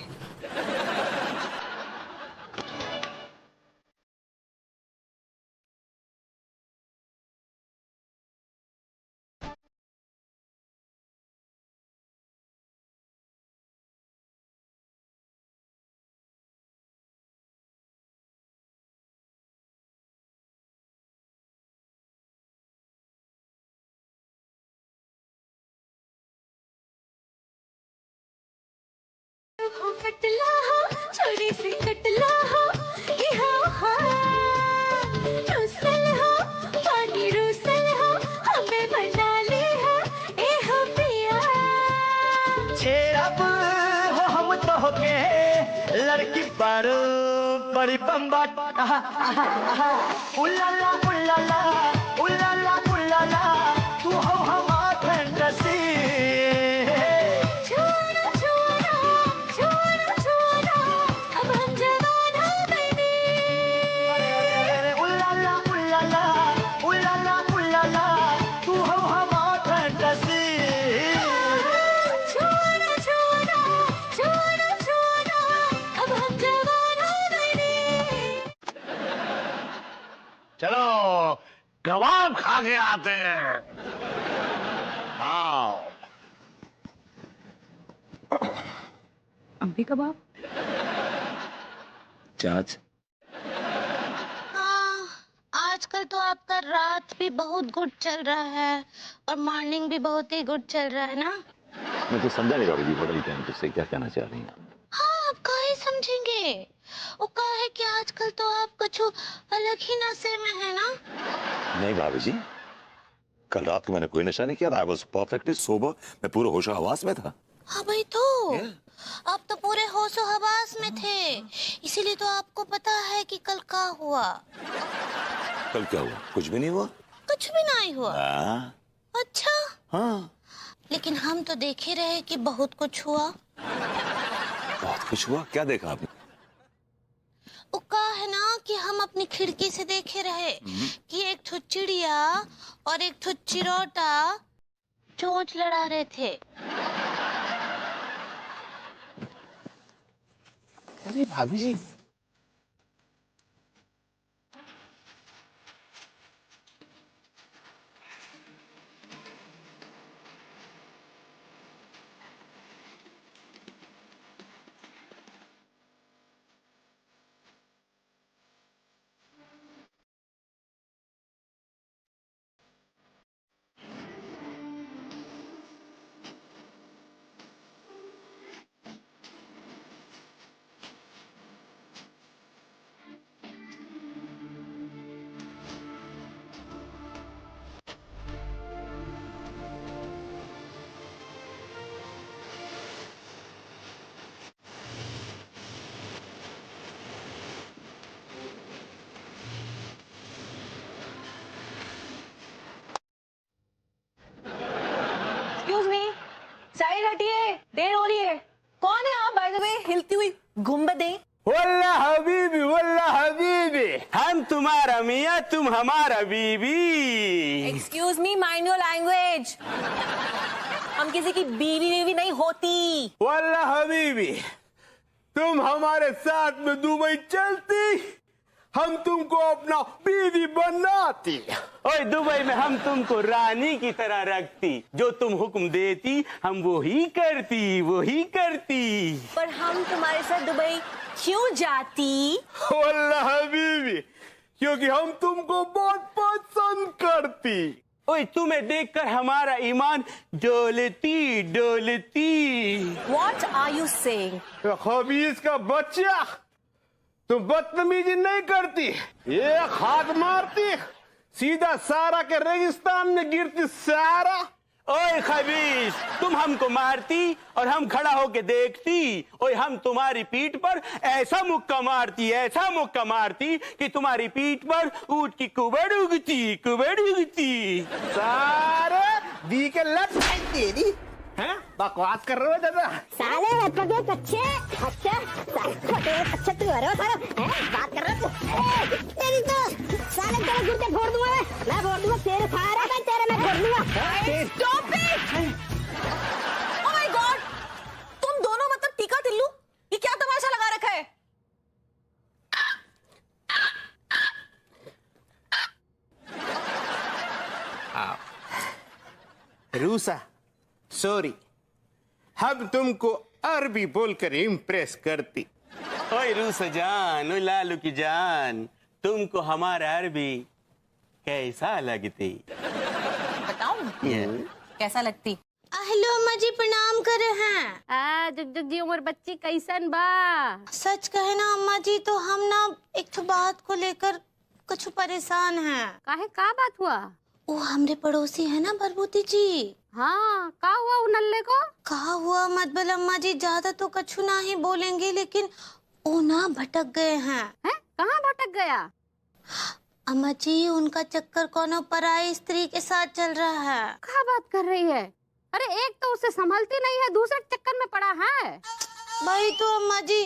कटला हो, छोरी सी कटला हो, ये हो, रूसल हो, पानी रूसल हो, हमें बना ली है, ए हो पिया। अब हो हम तो के लड़की पर बड़ी बम्बाट। उल्लाला उल्लाला उल्लाला उल्लाला, तू हो हमारा फैंटेसी। चलो कबाब खा के आते हैं। अब भी कबाब? चाच हाँ, आजकल तो आपका रात भी बहुत गुड चल रहा है और मॉर्निंग भी बहुत ही गुड चल रहा है ना। मैं तो समझा नहीं भाभी जी बड़ा टाइम तुझसे क्या कहना चाह रही हैं। हाँ, आप काहे समझेंगे। वो कहा है कि आजकल तो आप कुछ अलग ही नशे में है ना। नहीं भाभी जी, कल रात को मैंने कोई नशा नहीं किया था। आई वाज परफेक्टली सोबर, मैं पूरे होशो हवास में था। हाँ भाई, तो आप तो पूरे होशो हवास में थे, इसीलिए तो आपको पता है कि कल क्या हुआ। कल क्या हुआ? कुछ भी नहीं हुआ। कुछ भी नहीं हुआ? अच्छा। हाँ, लेकिन हम तो देखे रहे कि बहुत कुछ हुआ। बहुत कुछ हुआ? क्या देखा आपने? वो कहा है ना कि हम अपनी खिड़की से देखे रहे कि एक ठो चिड़िया और एक ठो चिरौटा चोंच लड़ा रहे थे। अरे भाभी जी, एक्सक्यूज मी, साइड हटिए, देर हो रही है। कौन है आप बाय द वे, हिलती हुई गुंबदें? वल्ला हबीबी, वल्ला हबीबी, हम तुम्हारा मियाँ, तुम हमारा बीबी। Excuse me, mind your language. हम किसी की बीवी बीवी नहीं होती। वल्ला हबीबी, तुम हमारे साथ में दुबई चलती, हम तुमको अपना बीवी बनाती। और दुबई में हम तुमको रानी की तरह रखती, जो तुम हुक्म देती हम वो ही करती, वो ही करती। पर हम तुम्हारे साथ दुबई क्यों जाती? वल्ला हबीबी, क्योंकि हम तुमको बहुत पसंद करती। ओए, तुम्हें देखकर हमारा ईमान डोलती डोलती। What are you saying? खबीज का बच्चा, तुम बदतमीजी नहीं करती, एक हाथ मारती, सीधा सारा के रेगिस्तान में गिरती सारा। ओए खबीज, तुम हमको मारती और हम खड़ा होके देखती। ओए, हम तुम्हारी पीठ पर ऐसा मुक्का मारती, ऐसा मुक्का मारती कि तुम्हारी पीठ पर ऊंट की कुबड़ उगती, कुबड़ उगती। सारे दी के लत तेरी हैं? बकवास कर रहे हो दादा? साले हटके कच्चे, अच्छा हटके कच्चे तू अरे साला हैं बात कर रहा तू? तेरी तो साले तेरे गुर्दे फोड़ दूंगा मैं फोड़ दूंगा तेरे सारे मैं तेरे में फोड़ दूंगा। Stop it! Oh my God! तुम दोनों मतलब टीका टिल्लू, ये क्या तमाशा लगा रखा है? रूसा, सॉरी, हम तुमको अरबी बोलकर इम्प्रेस करती। ओए रूसा जान, ओए लालू की जान, तुमको हमारा अरबी कैसा लगती? बताऊं कैसा लगती? हेलो अम्मा जी, प्रणाम कर रहे हैं। जुग जुग जी उम्र बच्ची कैसन बा? सच कहे ना अम्मा जी, तो हम ना एक तो बात को लेकर कुछ परेशान हैं। काहे, का बात हुआ? वो हमरे पड़ोसी है ना बरबूती जी। हाँ, का हुआ उन नल्ले को? कहा हुआ मत बोल अम्मा जी, ज्यादा तो कछु ना ही बोलेंगे, लेकिन वो ना भटक गए हैं। कहाँ भटक गया? अम्मा जी, उनका चक्कर कोनो पराई स्त्री के साथ चल रहा है। क्या बात कर रही है? अरे एक तो उसे संभलती नहीं है, दूसरे चक्कर में पड़ा है। भाई तो अम्मा जी,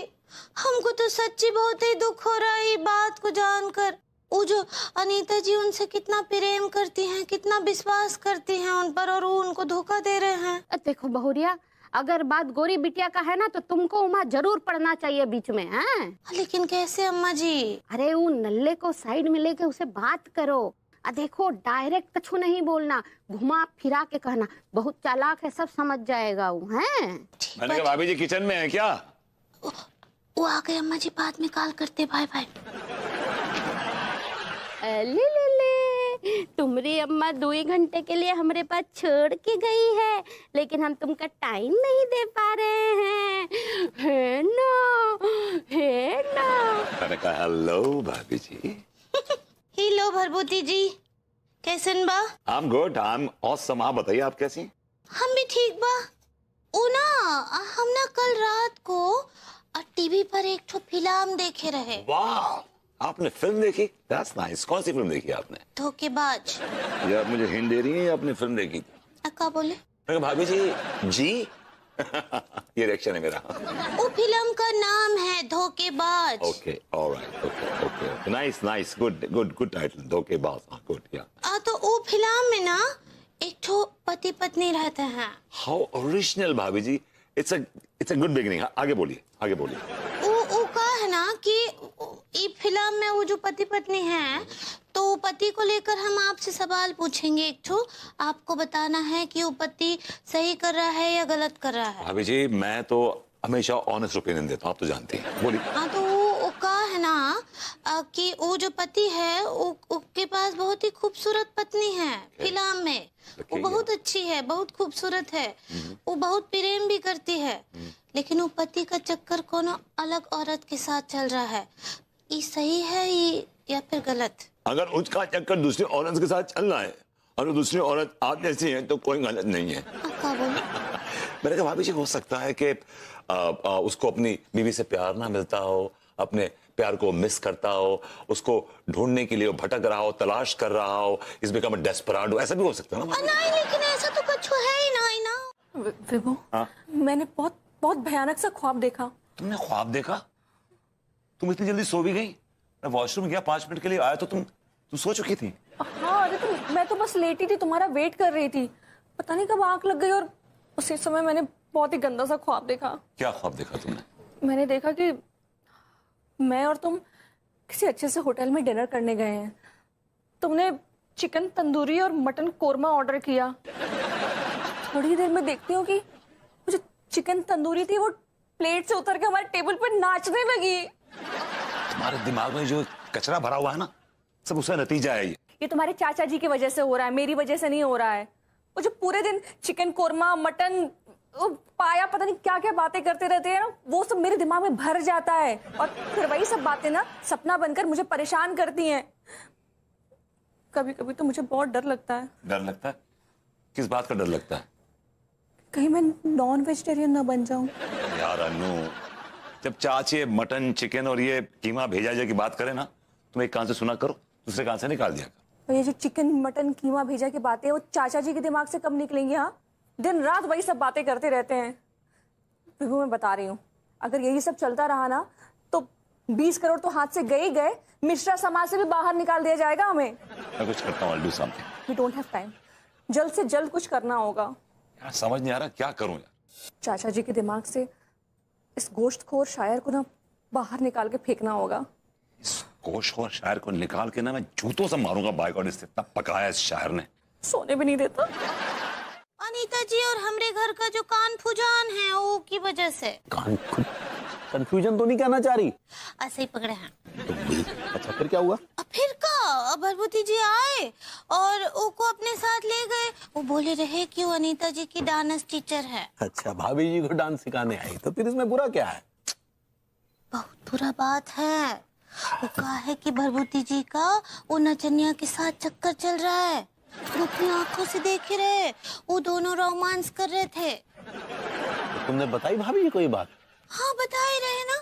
हमको तो सच्ची बहुत ही दुख हो रहा है ये बात को जानकर। वो जो अनीता जी उनसे कितना प्रेम करती हैं, कितना विश्वास करती हैं उन पर, और वो उनको धोखा दे रहे हैं। देखो बहुरिया, अगर बात गोरी बिटिया का है ना, तो तुमको वहाँ जरूर पड़ना चाहिए बीच में। हैं? लेकिन कैसे अम्मा जी? अरे वो नल्ले को साइड में लेके उसे बात करो। देखो, डायरेक्ट कछु नहीं बोलना, घुमा फिरा के कहना। बहुत चालाक है, सब समझ जाएगा वो। हैं? मैंने कहा भाभी जी किचन में है क्या? वो आ गए अम्मा जी, बाद में कॉल करते, बाय बाय। ले ले ले, तुम्हारी अम्मा 2 घंटे के लिए हमारे पास छोड़ के गई है, लेकिन हम तुमका टाइम नहीं दे पा रहे हैं, है ना, है ना। मैंने कहा हेलो भाभी जी। हेलो भरभूति जी, कैसन बा? I'm good, I'm awesome। आप बताइए आप कैसी? हम भी ठीक बा। ओ ना, हम ना कल रात को टीवी पर एक ठो फिल्म देखे रहे। वाह, आपने फिल्म देखी? That's nice। कौन सी फिल्म देखी आपने? धोखेबाज। यार मुझे हिंट दे रही है या आपने फिल्म देखी? क्या बोले? मैंने कहा भाभी जी ये रिएक्शन है मेरा। वो फिल्म का नाम है धोखेबाज। Okay, alright, okay okay, nice nice, good good good title, धोखेबाज, गुड, या। तो वो फिल्म में ना एक ठो पति पत्नी रहते हैं। हाउ ओरिजिनल भाभी जी, इट्स अ गुड बिगिनिंग। आगे बोलिए, आगे बोलिए। वो का है ना कि ये फिल्म में वो जो पति पत्नी हैं, तो पति को लेकर हम आपसे सवाल पूछेंगे एक ठो, आपको बताना है कि वो पति सही कर रहा है या गलत कर रहा है। भाभी जी मैं तो हमेशा ऑनेस्ट ओपिनियन देता हूँ, आप तो जानती हैं, बोलिए। तो वो का है ना कि वो जो पति है उसके पास बहुत ही खूबसूरत पत्नी है फिल्म में। वो बहुत अच्छी है, बहुत खूबसूरत है, वो बहुत प्रेम भी करती है, लेकिन वो पति का चक्कर कोनो अलग औरत के साथ चल रहा है। ये सही है या फिर गलत? अगर उसका चक्कर दूसरी औरत के साथ चल रहा है और वो दूसरी औरत आप जैसी है तो कोई गलत नहीं है। मैंने कहा भाभी जी हो सकता है कि उसको अपनी बीवी से प्यार ना मिलता हो, अपने प्यार को मिस करता हो, उसको ढूंढने के लिए वो भटक रहा हो, तलाश कर रहा हो, इस बिकम डेस्परेट हो, ऐसा भी हो सकता है ना? नहीं, लेकिन ऐसा तो कुछ है ही ना। विभू, मैंने बहुत बहुत भयानक सा ख्वाब देखा। तुमने ख्वाब देखा? तुम इतनी जल्दी सो भी गई? मैं वॉशरूम गया 5 मिनट के लिए आया तो तुम सो चुकी थी। हाँ, अरे तो मैं तो बस लेटी थी, तुम्हारा वेट कर रही थी, पता नहीं कब आंख लग गई और उसी समय मैंने बहुत ही गंदा सा ख्वाब देखा। क्या ख्वाब देखा तुमने? मैंने देखा कि मैं और तुम किसी अच्छे से होटल में डिनर करने गए हैं। तुमने चिकन तंदूरी और मटन कोरमा ऑर्डर किया। थोड़ी देर में देखती हूँ कि वो जो चिकन तंदूरी थी वो प्लेट से उतर के हमारे टेबल पर नाचने लगी। तुम्हारे दिमाग में जो कचरा भरा हुआ है ना, सब उसका नतीजा है ये तुम्हारे चाचा जी की वजह से हो रहा है, मेरी वजह से नहीं हो रहा है। वो जो पूरे दिन चिकन कोरमा, मटन, पाया, पता नहीं क्या क्या बातें करते रहते हैं ना, वो सब मेरे दिमाग में भर जाता है और फिर वही सब बातें ना सपना बनकर मुझे परेशान करती हैं। कभी कभी तो मुझे बहुत डर लगता है। डर लगता है? किस बात का डर लगता है? कहीं मैं नॉन वेजिटेरियन ना बन जाऊं। यार अनु, जब चाची मटन, चिकन और ये कीमा भेजा जाए की बात करे ना, तुम एक कान से सुना करो, दूसरे कान से निकाल दिया करो। ये जो चिकन मटन कीमा भेजा की बातें वो चाचा जी के दिमाग से कब निकलेंगी? हाँ, दिन रात वही सब बातें करते रहते हैं। विभू, मैं बता रही हूँ, अगर यही सब चलता रहा ना तो 20 करोड़ तो हाथ से गए ही गए, मिश्रा समाज से भी बाहर निकाल दिया जाएगा हमें। मैं कुछ करता हूँ, I'll do something। We don't have time। जल्द से जल्द कुछ करना होगा। यार समझ नहीं आ रहा क्या करूँ यार। चाचा जी के दिमाग से इस गोश्तखोर शायर को ना बाहर निकाल के फेंकना होगा। इस गोश्तखोर शायर को निकाल के ना मैं जूतों से मारूंगा बाइकआउट, इससे इतना पकाया इस शायर ने। सोने भी नहीं देता। अनीता जी और हमरे घर का जो कान फुजान है वो की वजह से। कंफ्यूजन तो नहीं कहना चाह रही? ऐसे ही पकड़े हैं। अच्छा फिर क्या हुआ? फिर का भरभूति जी आए और उसको अपने साथ ले गए। वो बोले रहे कि वो अनीता जी की डांस टीचर है। अच्छा, भाभी जी को डांस सिखाने आई, तो फिर इसमें बुरा क्या है? बहुत बुरा बात है। वो कहा है कि भरभूति जी का वो नचनिया के साथ चक्कर चल रहा है। वो अपनी आंखों से देख ही रहे, वो दोनों रोमांस कर रहे थे। तो तुमने बताई भाभी जी को ये बात? हाँ, बता ही रहे ना,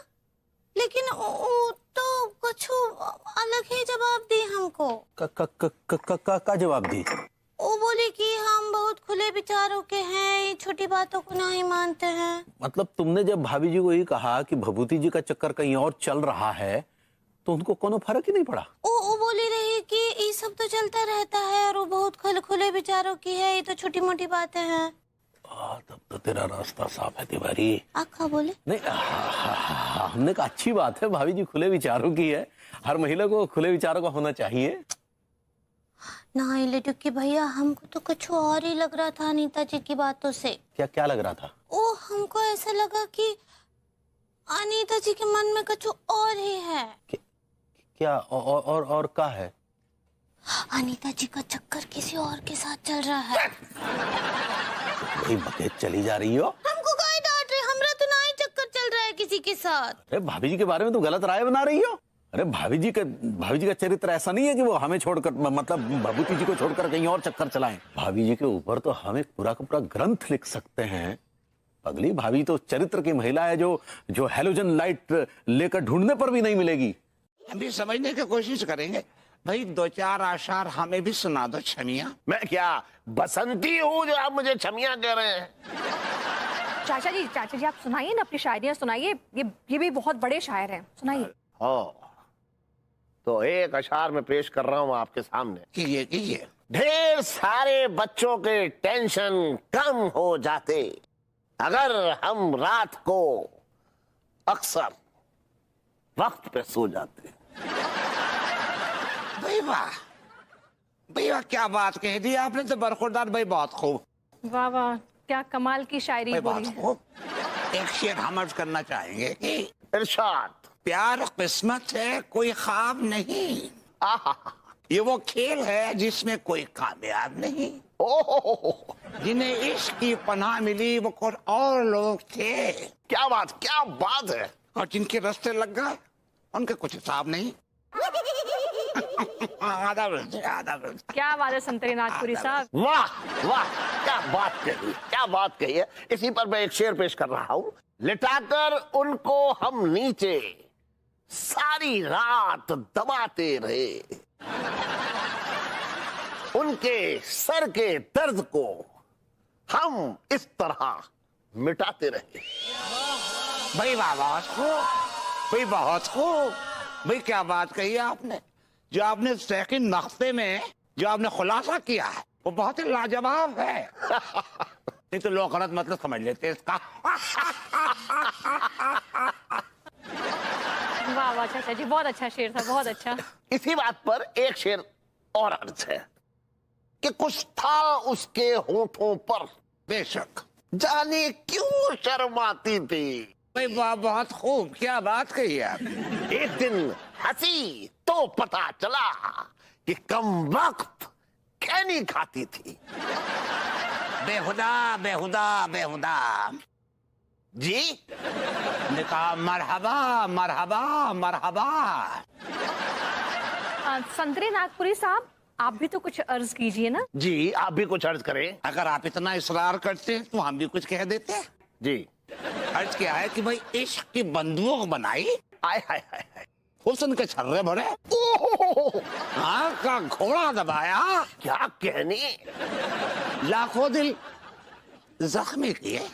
लेकिन वो तो कुछ अलग ही जवाब दी हमको। का जवाब दी? वो बोले कि हम बहुत खुले विचारों के हैं, छोटी बातों को नहीं मानते हैं। मतलब तुमने जब भाभी जी को ये कहा कि भभूति जी का चक्कर कहीं और चल रहा है तो उनको कोनो फर्क ही नहीं पड़ा? वो बोली रही कि ये सब तो चलता रहता है और वो बहुत खुले विचारों की है, ये तो छोटी मोटी बातें हैं। तब तो तेरा रास्ता साफ है तिवारी। आखा बोले नहीं, हमने कहा अच्छी बात है, भाभी जी खुले विचारों की है, हर महिला को खुले विचारों का होना चाहिए। नहीं लेटुकी भैया, हमको तो कुछ और ही लग रहा था अनीता जी की बातों से। क्या क्या लग रहा था? ओ, हमको ऐसा लगा कि अनीता जी के मन में कुछ और ही है। क्या और का है? अनीता जी का चक्कर किसी और के साथ चल रहा है। भाई बकेट चली जा रही हो। हमको काहे डांट रहे? हमरा तो ना ही चक्कर चल रहा है किसी के साथ। अरे भाभी जी के बारे में तो गलत राय बना रही हो। अरे भाभी जी का चरित्र ऐसा नहीं है कि वो हमें छोड़कर, मतलब भभूति जी को छोड़कर कहीं और चक्कर चलाएं। भाभी जी के ऊपर तो हम एक पूरा का पूरा ग्रंथ लिख सकते हैं। अगली भाभी तो चरित्र की महिला है जो हेलोजन लाइट लेकर ढूंढने पर भी नहीं मिलेगी। हम भी समझने की कोशिश करेंगे। भाई 2-4 आशार हमें भी सुना दो छमिया। मैं क्या बसंती हूँ जो आप मुझे छमिया कह रहे हैं? चाचा जी आप सुनाइए ना, अपनी शायरियां सुनाइए। ये भी बहुत बड़े शायर हैं, सुनाइए। तो एक अशार में पेश कर रहा हूँ आपके सामने। कीजिए। ढेर सारे बच्चों के टेंशन कम हो जाते अगर हम रात को अक्सर वक्त पे सो जाते। भाई वाह क्या बात कह दी आपने तो बरखुरदार भाई, बहुत खूब। वाह क्या कमाल की शायरी बोली। एक शेर हम अर्ज करना चाहेंगे कि इरशाद। प्यार किस्मत है कोई ख्वाब नहीं, ये वो खेल है जिसमें कोई कामयाब नहीं। जिन्हें इश्क की पनाह मिली वो कुछ और लोग थे। क्या बात है। और जिनके रास्ते लग गए उनके कुछ हिसाब नहीं। आधा क्या बात है संतरी नागपुरी साहब। वाह क्या बात कही है। इसी पर मैं एक शेर पेश कर रहा हूँ। लिटाकर उनको हम नीचे सारी रात दबाते रहे, उनके सर के दर्द को हम इस तरह मिटाते रहे। भाई वाह बहुत खूब। भाई क्या बात कही आपने। जो आपने सेकंड नक्शे में जो आपने खुलासा किया है वो बहुत ही लाजवाब है। नहीं तो लोग गलत मतलब समझ लेते इसका। वाह चाचा जी, बहुत अच्छा शेर था, बहुत अच्छा। इसी बात पर एक शेर और अर्ज है कि कुछ था उसके होठों पर, बेशक जाने क्यों शर्माती थी। भाई वाह बहुत खूब, क्या बात कही है आप। एक दिन हंसी तो पता चला कि कम वक्त खैनी खाती थी। बेहुदा जी ने कहा मरहबा। संतरी नागपुरी साहब आप भी तो कुछ अर्ज कीजिए ना। जी आप भी कुछ अर्ज करें। अगर आप इतना इसरार करते तो हम भी कुछ कह देते। जी अर्ज क्या है कि भाई इश्क की बंदूक बनाई, हाय हुस्न के छर्रे भरे, आँख का घोड़ा दबाया, क्या कहने, लाखों दिल जख्मी किए।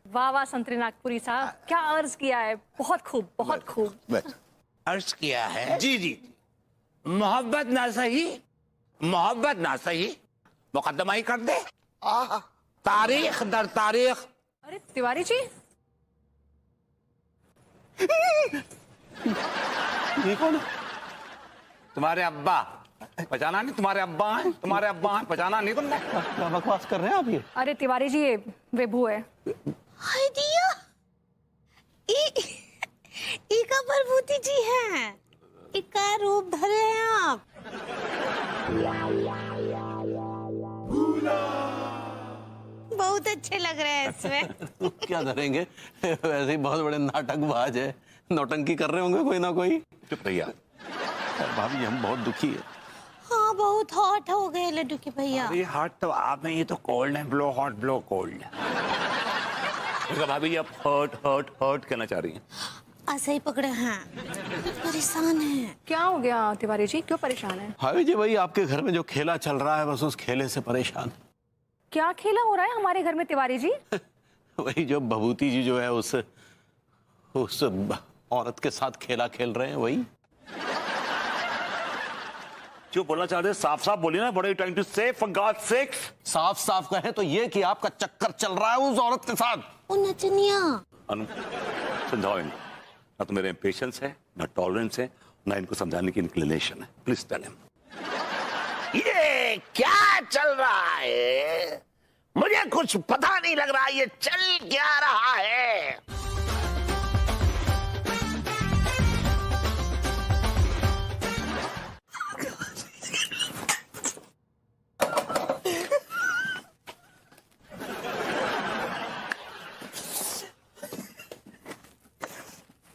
वाह संतरी नागपुरी साहब, क्या अर्ज किया है। बहुत खूब। अर्ज किया है जी मोहब्बत ना सही मुकदमा ही कर दे। तारीख दर तारीख। अरे तिवारी जी ये कौन? तुम्हारे अब्बा पहचाना नहीं? तुम्हारे अब्बा हैं पहचाना नहीं तुमने? क्या बकवास कर रहे हैं आप ये? अरे तिवारी जी ये विभू है। हाय दिया, ई का प्रभूति जी हैं। इका रूप धरे हैं आप। बहुत अच्छे लग रहे हैं इसमें। क्या धरेंगे, वैसे ही बहुत बड़े नाटकबाज है, नौटंकी कर रहे होंगे कोई ना कोई। चुप रहिए भाभी जी हम बहुत दुखी है। हाँ बहुत हॉट हो गए लड्डू के भैया। अरे हॉट तो आप में, ये तो कोल्ड है। Blow hot blow cold. भाभी जी आप हर्ट कहना चाह रही हैं? ऐसे ही पकड़े हैं, परेशान हैं। क्या हो गया तिवारी जी, क्यों परेशान है? भाभी जी वही आपके घर में जो खेला चल रहा है, बस उस खेले से परेशान। क्या खेला हो रहा है हमारे घर में तिवारी जी? वही जो भभूति जी जो है उस औरत के साथ खेला खेल रहे हैं, वही। जो बोलना चाहते हैं साफ बोलिए ना। बड़े टाइम टू से फॉर गॉड सेक। साफ कहें तो ये कि आपका चक्कर चल रहा है उस औरत के साथ। नचनिया अनु समझाओ इनको। ना तो मेरे पेशेंस है, ना टॉलरेंस है, ना इनको समझाने की इंक्लिनेशन है। Please tell him. ये क्या चल रहा है? मुझे कुछ पता नहीं लग रहा ये चल क्या रहा है।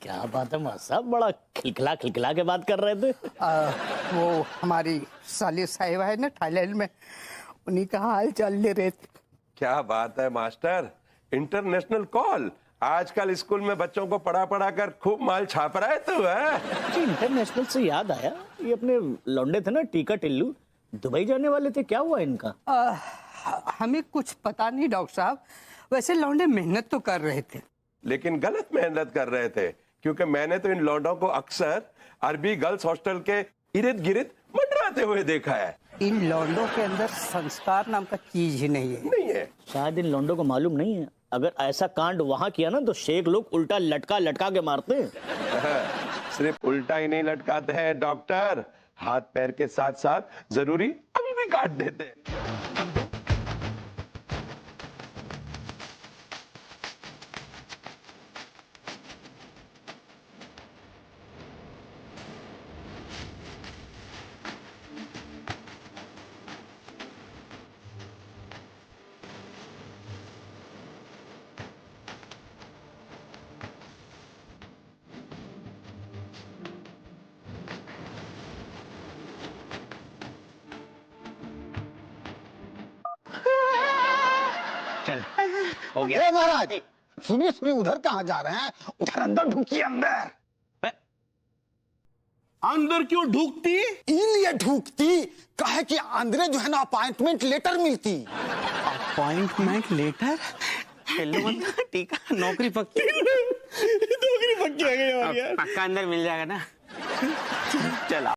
क्या बात है मां साहब, बड़ा खिलखिला खिलखिला के बात कर रहे थे। वो हमारी साली साहिबा है ना थाईलैंड में, उन्हीं का हाल चाल ले रहे थे। क्या बात है मास्टर, इंटरनेशनल कॉल। आजकल स्कूल में बच्चों को पढ़ा पढ़ा कर खूब माल छाप रहा है तू है। इंटरनेशनल से याद आया, ये अपने लौंडे थे ना टीका टिल्लू, दुबई जाने वाले थे, क्या हुआ इनका? हमें कुछ पता नहीं डॉक्टर साहब, वैसे लौंडे मेहनत तो कर रहे थे। लेकिन गलत मेहनत कर रहे थे, क्योंकि मैंने तो इन लौंडों को अक्सर अरबी गर्ल्स हॉस्टल के इर्द गिर्द मंडराते हुए देखा है। इन लौंडों के अंदर संस्कार नाम का चीज ही नहीं है। नहीं है। शायद इन लौंडों को मालूम नहीं है, अगर ऐसा कांड वहां किया ना तो शेख लोग उल्टा लटका लटका के मारते हैं। सिर्फ उल्टा ही नहीं लटकाते हैं डॉक्टर, हाथ पैर के साथ साथ जरूरी अभी भी काट देते हैं। चल हो गया महाराज। सुनिए सुनिए, उधर कहाँ जा रहे हैं? उधर अंदर ढुकिए अंदर। अंदर क्यों ढूकती? इसलिए ढूकती कहे कि अंदर जो है ना अपॉइंटमेंट लेटर मिलती। Appointment letter? हेलो टीका, नौकरी पक्की। नौकरी पक्की आ गई हमारी यार। पक्का अंदर मिल जाएगा ना। चला